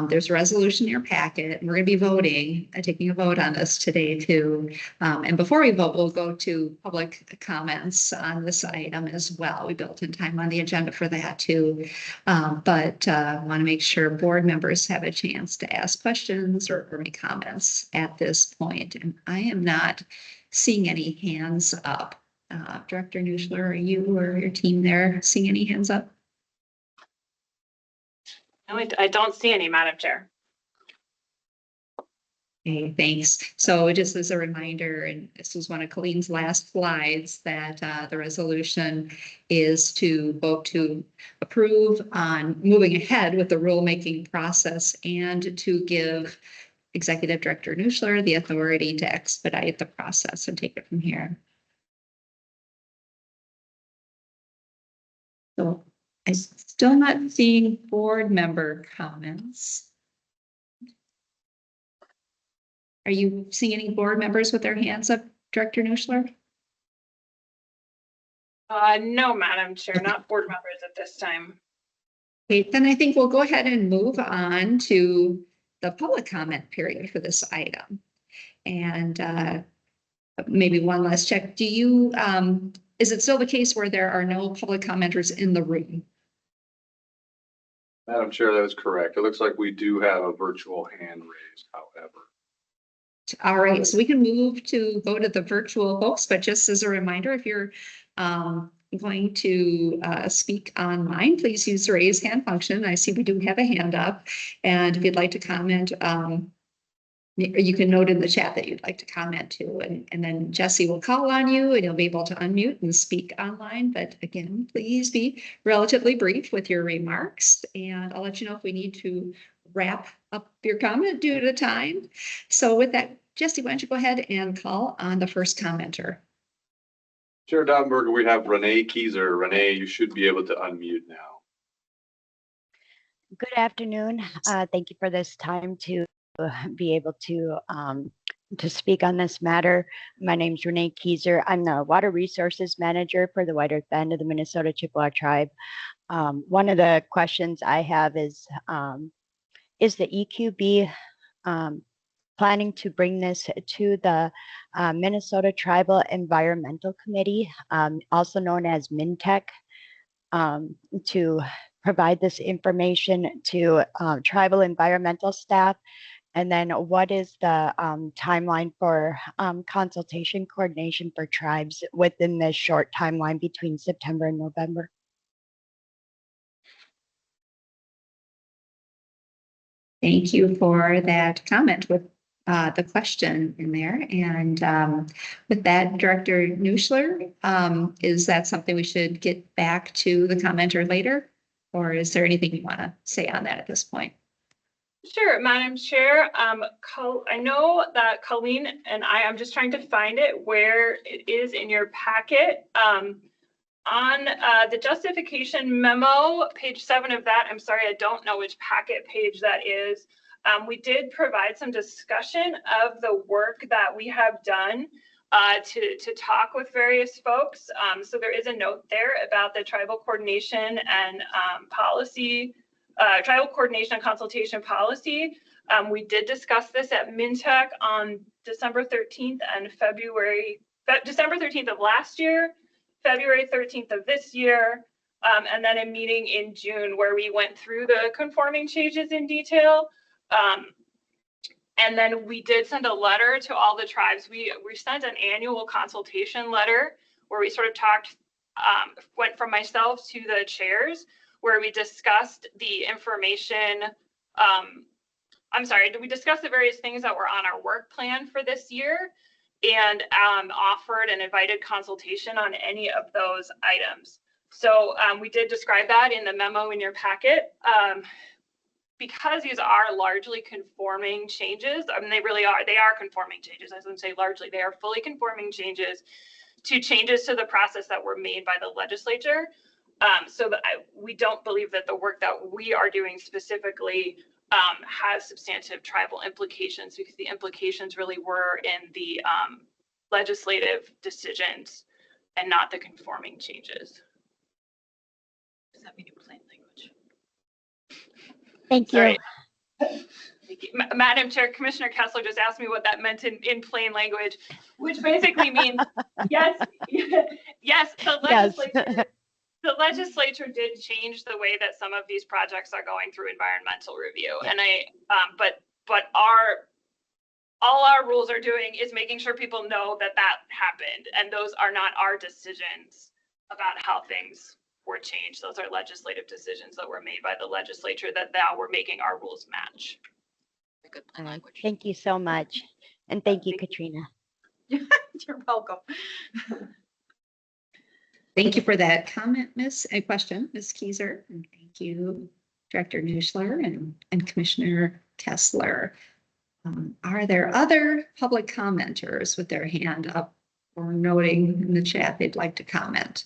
Speaker 4: there's a resolution in your packet, and we're going to be voting, taking a vote on this today too. And before we vote, we'll go to public comments on this item as well. We built in time on the agenda for that too. But want to make sure board members have a chance to ask questions or make comments at this point. And I am not seeing any hands up. Director Nuschler, are you or your team there seeing any hands up?
Speaker 1: No, I don't see any, Madam Chair.
Speaker 4: Okay, thanks. So just as a reminder, and this was one of Colleen's last slides, that the resolution is to vote to approve on moving ahead with the rulemaking process and to give Executive Director Nuschler the authority to expedite the process and take it from here. So I'm still not seeing board member comments. Are you seeing any board members with their hands up, Director Nuschler?
Speaker 1: No, Madam Chair, not board members at this time.
Speaker 4: Okay, then I think we'll go ahead and move on to the public comment period for this item. And maybe one last check. Do you, is it still the case where there are no public commenters in the room?
Speaker 11: Madam Chair, that is correct. It looks like we do have a virtual hand raised, however.
Speaker 4: All right, so we can go to the virtual folks, but just as a reminder, if you're going to speak online, please use the raise hand function. I see we do have a hand up. And if you'd like to comment, you can note in the chat that you'd like to comment too. And then Jesse will call on you and you'll be able to unmute and speak online. But again, please be relatively brief with your remarks. And I'll let you know if we need to wrap up your comment due to time. So with that, Jesse, why don't you go ahead and call on the first commenter?
Speaker 11: Chair Daubenberger, we have Renee Keyser. Renee, you should be able to unmute now.
Speaker 13: Good afternoon. Thank you for this time to be able to speak on this matter. My name is Renee Keyser. I'm the Water Resources Manager for the White Earth Band of the Minnesota Chippewa Tribe. One of the questions I have is the EQB planning to bring this to the Minnesota Tribal Environmental Committee, also known as MINTEC, to provide this information to tribal environmental staff? And then what is the timeline for consultation coordination for tribes within this short timeline between September and November?
Speaker 4: Thank you for that comment with the question in there. And with that, Director Nuschler, is that something we should get back to the commenter later? Or is there anything you want to say on that at this point?
Speaker 1: Sure, Madam Chair. I know that Colleen and I'm just trying to find it where it is in your packet. On the justification memo, page 7 of that, I'm sorry, I don't know which packet page that is. We did provide some discussion of the work that we have done to talk with various folks. So there is a note there about the tribal coordination and policy, tribal coordination and consultation policy. We did discuss this at MINTEC on December 13th and December 13th of last year, February 13th of this year, and then a meeting in June where we went through the conforming changes in detail. And then we did send a letter to all the tribes. We sent an annual consultation letter where we sort of talked, went from myself to the chairs, where we discussed the information. We discussed the various things that were on our work plan for this year and offered and invited consultation on any of those items. So we did describe that in the memo in your packet. Because these are largely conforming changes, I mean, they are conforming changes. I wouldn't say largely, they are fully conforming changes to the process that were made by the legislature. So that we don't believe that the work that we are doing specifically has substantive tribal implications, because the implications really were in the legislative decisions and not the conforming changes. Does that mean in plain language?
Speaker 13: Thank you.
Speaker 1: Sorry. Thank you. Madam Chair, Commissioner Kessler just asked me what that meant in plain language, which basically means yes, yes, the legislature did change the way that some of these projects are going through environmental review. And but all our rules are doing is making sure people know that happened, and those are not our decisions about how things were changed. Those are legislative decisions that were made by the legislature that now we're making our rules match. Good plain language.
Speaker 13: Thank you so much. And thank you, Katrina.
Speaker 8: You're welcome.
Speaker 4: Thank you for that comment, question, Ms. Keyser. And thank you, Director Nuschler and Commissioner Kessler. Are there other public commenters with their hand up or noting in the chat they'd like to comment?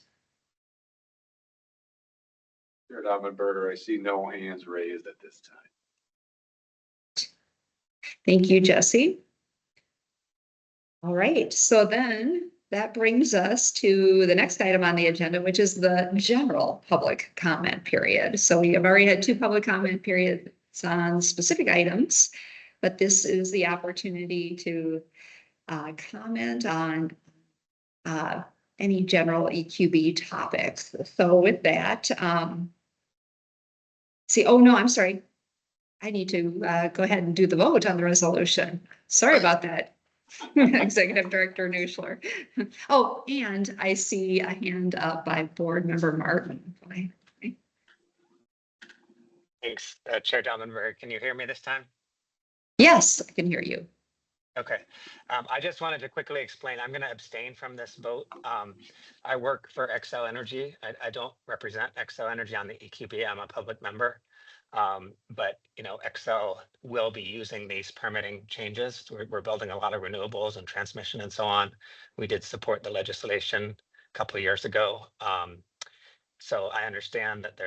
Speaker 11: Chair Daubenberger, I see no hands raised at this time.
Speaker 4: Thank you, Jesse. All right, so then that brings us to the next item on the agenda, which is the general public comment period. So we have already had 2 public comment periods on specific items, but this is the opportunity to comment on any general EQB topics. So with that, oh no, I'm sorry. I need to go ahead and do the vote on the resolution. Sorry about that. Executive Director Nuschler. Oh, and I see a hand up by Board Member Martin.
Speaker 10: Thanks, Chair Daubenberg. Can you hear me this time?
Speaker 4: Yes, I can hear you.
Speaker 10: Okay. I just wanted to quickly explain, I'm going to abstain from this vote. I work for Xcel Energy. I don't represent Xcel Energy on the EQB. I'm a public member. But, you know, Xcel will be using these permitting changes. We're building a lot of renewables and transmission and so on. We did support the legislation a couple of years ago. So I understand that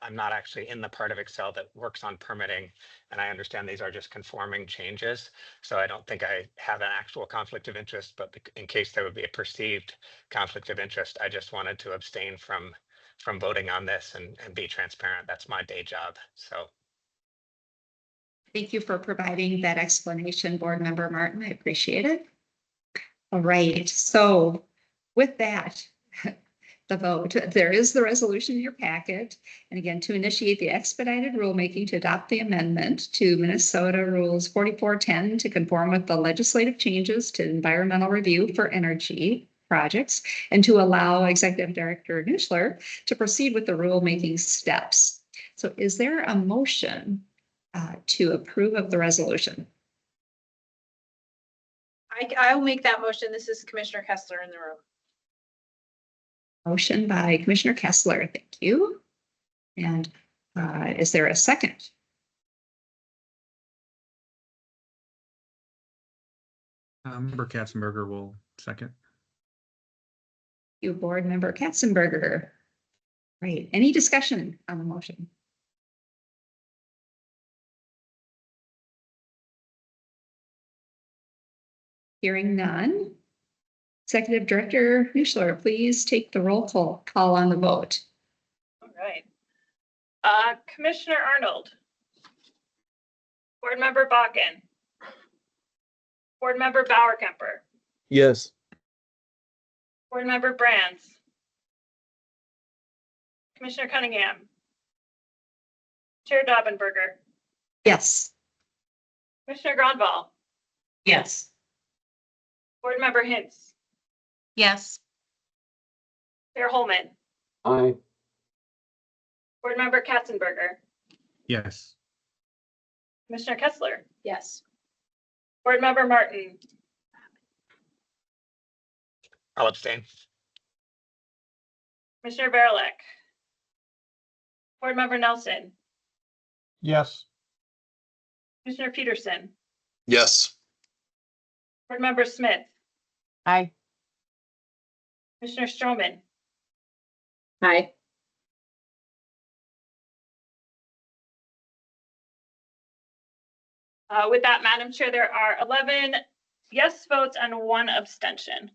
Speaker 10: I'm not actually in the part of Xcel that works on permitting, and I understand these are just conforming changes. So I don't think I have an actual conflict of interest, but in case there would be a perceived conflict of interest, I just wanted to abstain from voting on this and be transparent. That's my day job. So.
Speaker 4: Thank you for providing that explanation, Board Member Martin. I appreciate it. All right, so with that, the vote, there is the resolution in your packet. And again, to initiate the expedited rulemaking to adopt the amendment to Minnesota Rules 4410 to conform with the legislative changes to environmental review for energy projects and to allow Executive Director Nuschler to proceed with the rulemaking steps. So is there a motion to approve of the resolution?
Speaker 8: I'll make that motion. This is Commissioner Kessler in the room.
Speaker 4: Motion by Commissioner Kessler, thank you. And is there a second?
Speaker 2: Member Katzenberger will second.
Speaker 4: You, Board Member Katzenberger. Right, any discussion on the motion? Hearing none. Executive Director Nuschler, please take the roll call on the vote.
Speaker 1: All right. Commissioner Arnold. Board Member Bakken. Board Member Bauer-Kemper.
Speaker 5: Yes.
Speaker 1: Board Member Brands. Commissioner Cunningham. Chair Daubenberger.
Speaker 4: Yes.
Speaker 1: Commissioner Grandval.
Speaker 4: Yes.
Speaker 1: Board Member Hintz.
Speaker 6: Yes.
Speaker 1: Chair Holman.
Speaker 11: Aye.
Speaker 1: Board Member Katzenberger.
Speaker 2: Yes.
Speaker 1: Commissioner Kessler.
Speaker 8: Yes.
Speaker 1: Board Member Martin.
Speaker 10: I'll abstain.
Speaker 1: Commissioner Verlick. Board Member Nelson.
Speaker 2: Yes.
Speaker 1: Commissioner Peterson.
Speaker 7: Yes.
Speaker 1: Board Member Smith.
Speaker 9: Aye.
Speaker 1: Commissioner Stroman.
Speaker 8: Aye.
Speaker 1: With that, Madam Chair, there are 11 yes votes and 1 abstention.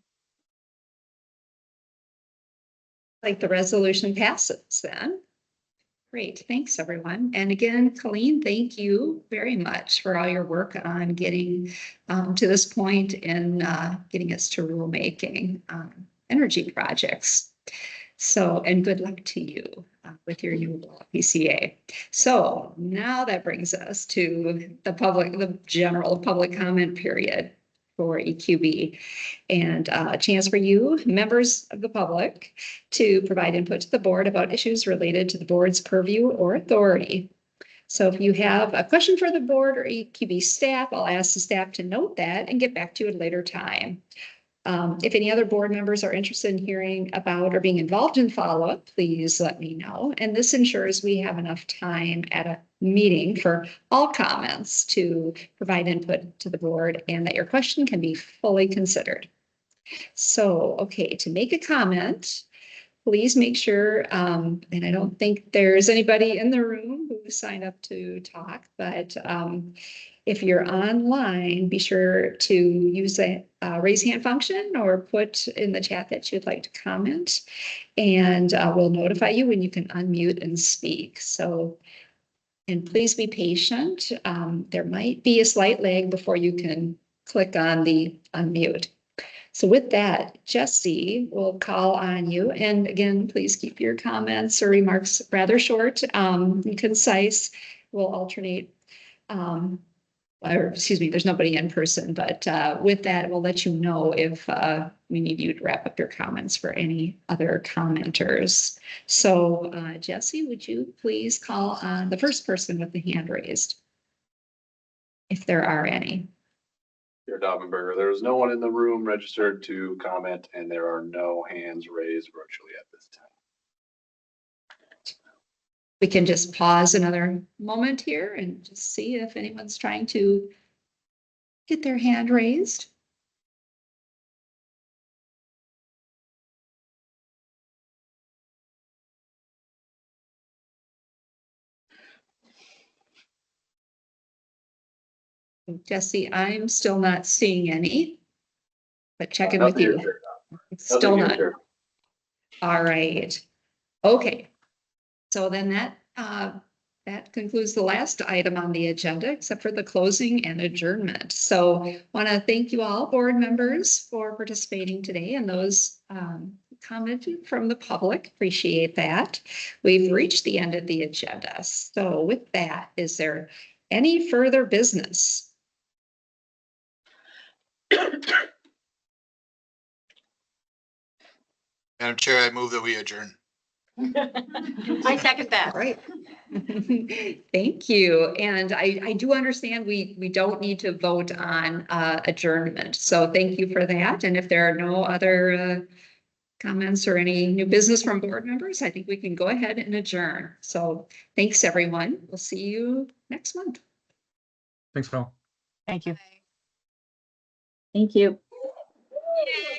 Speaker 4: Like the resolution passes then. Great, thanks everyone. And again, Colleen, thank you very much for all your work on getting to this point in getting us to rulemaking energy projects. So, and good luck to you with your new PCA. So now that brings us to the general public comment period for EQB, and a chance for you, members of the public, to provide input to the board about issues related to the board's purview or authority. So if you have a question for the board or EQB staff, I'll ask the staff to note that and get back to you at a later time. If any other board members are interested in hearing about or being involved in follow-up, please let me know. And this ensures we have enough time at a meeting for all comments to provide input to the board and that your question can be fully considered. So, okay, to make a comment, please make sure, and I don't think there's anybody in the room who signed up to talk, but if you're online, be sure to use the raise hand function or put in the chat that you'd like to comment. And we'll notify you when you can unmute and speak. So, and please be patient. There might be a slight lag before you can click on the unmute. So with that, Jesse will call on you. And again, please keep your comments or remarks rather short and concise. We'll alternate, or excuse me, there's nobody in person, but with that, we'll let you know if we need you to wrap up your comments for any other commenters. So Jesse, would you please call on the first person with the hand raised? If there are any.
Speaker 11: Chair Daubenberger, there is no one in the room registered to comment, and there are no hands raised virtually at this time.
Speaker 4: We can just pause another moment here and just see if anyone's trying to get their hand raised. Jesse, I'm still not seeing any, but checking with
Speaker 11: Nothing here,
Speaker 4: you.
Speaker 11: Chair.
Speaker 4: Still
Speaker 11: Nothing here,
Speaker 4: not.
Speaker 11: Chair.
Speaker 4: All right. Okay. So then that concludes the last item on the agenda, except for the closing and adjournment. So want to thank you all, board members, for participating today and those commented from the public. Appreciate that. We've reached the end of the agenda. So with that, is there any further business?
Speaker 7: Madam Chair, I move that we adjourn.
Speaker 8: I second that.
Speaker 4: All right. Thank you. And I do understand we don't need to vote on adjournment. So thank you for that. And if there are no other comments or any new business from board members, I think we can go ahead and adjourn. So thanks, everyone. We'll see you next month.
Speaker 2: Thanks, Phil.
Speaker 9: Thank you.
Speaker 4: Thank you.
Speaker 1: Yay.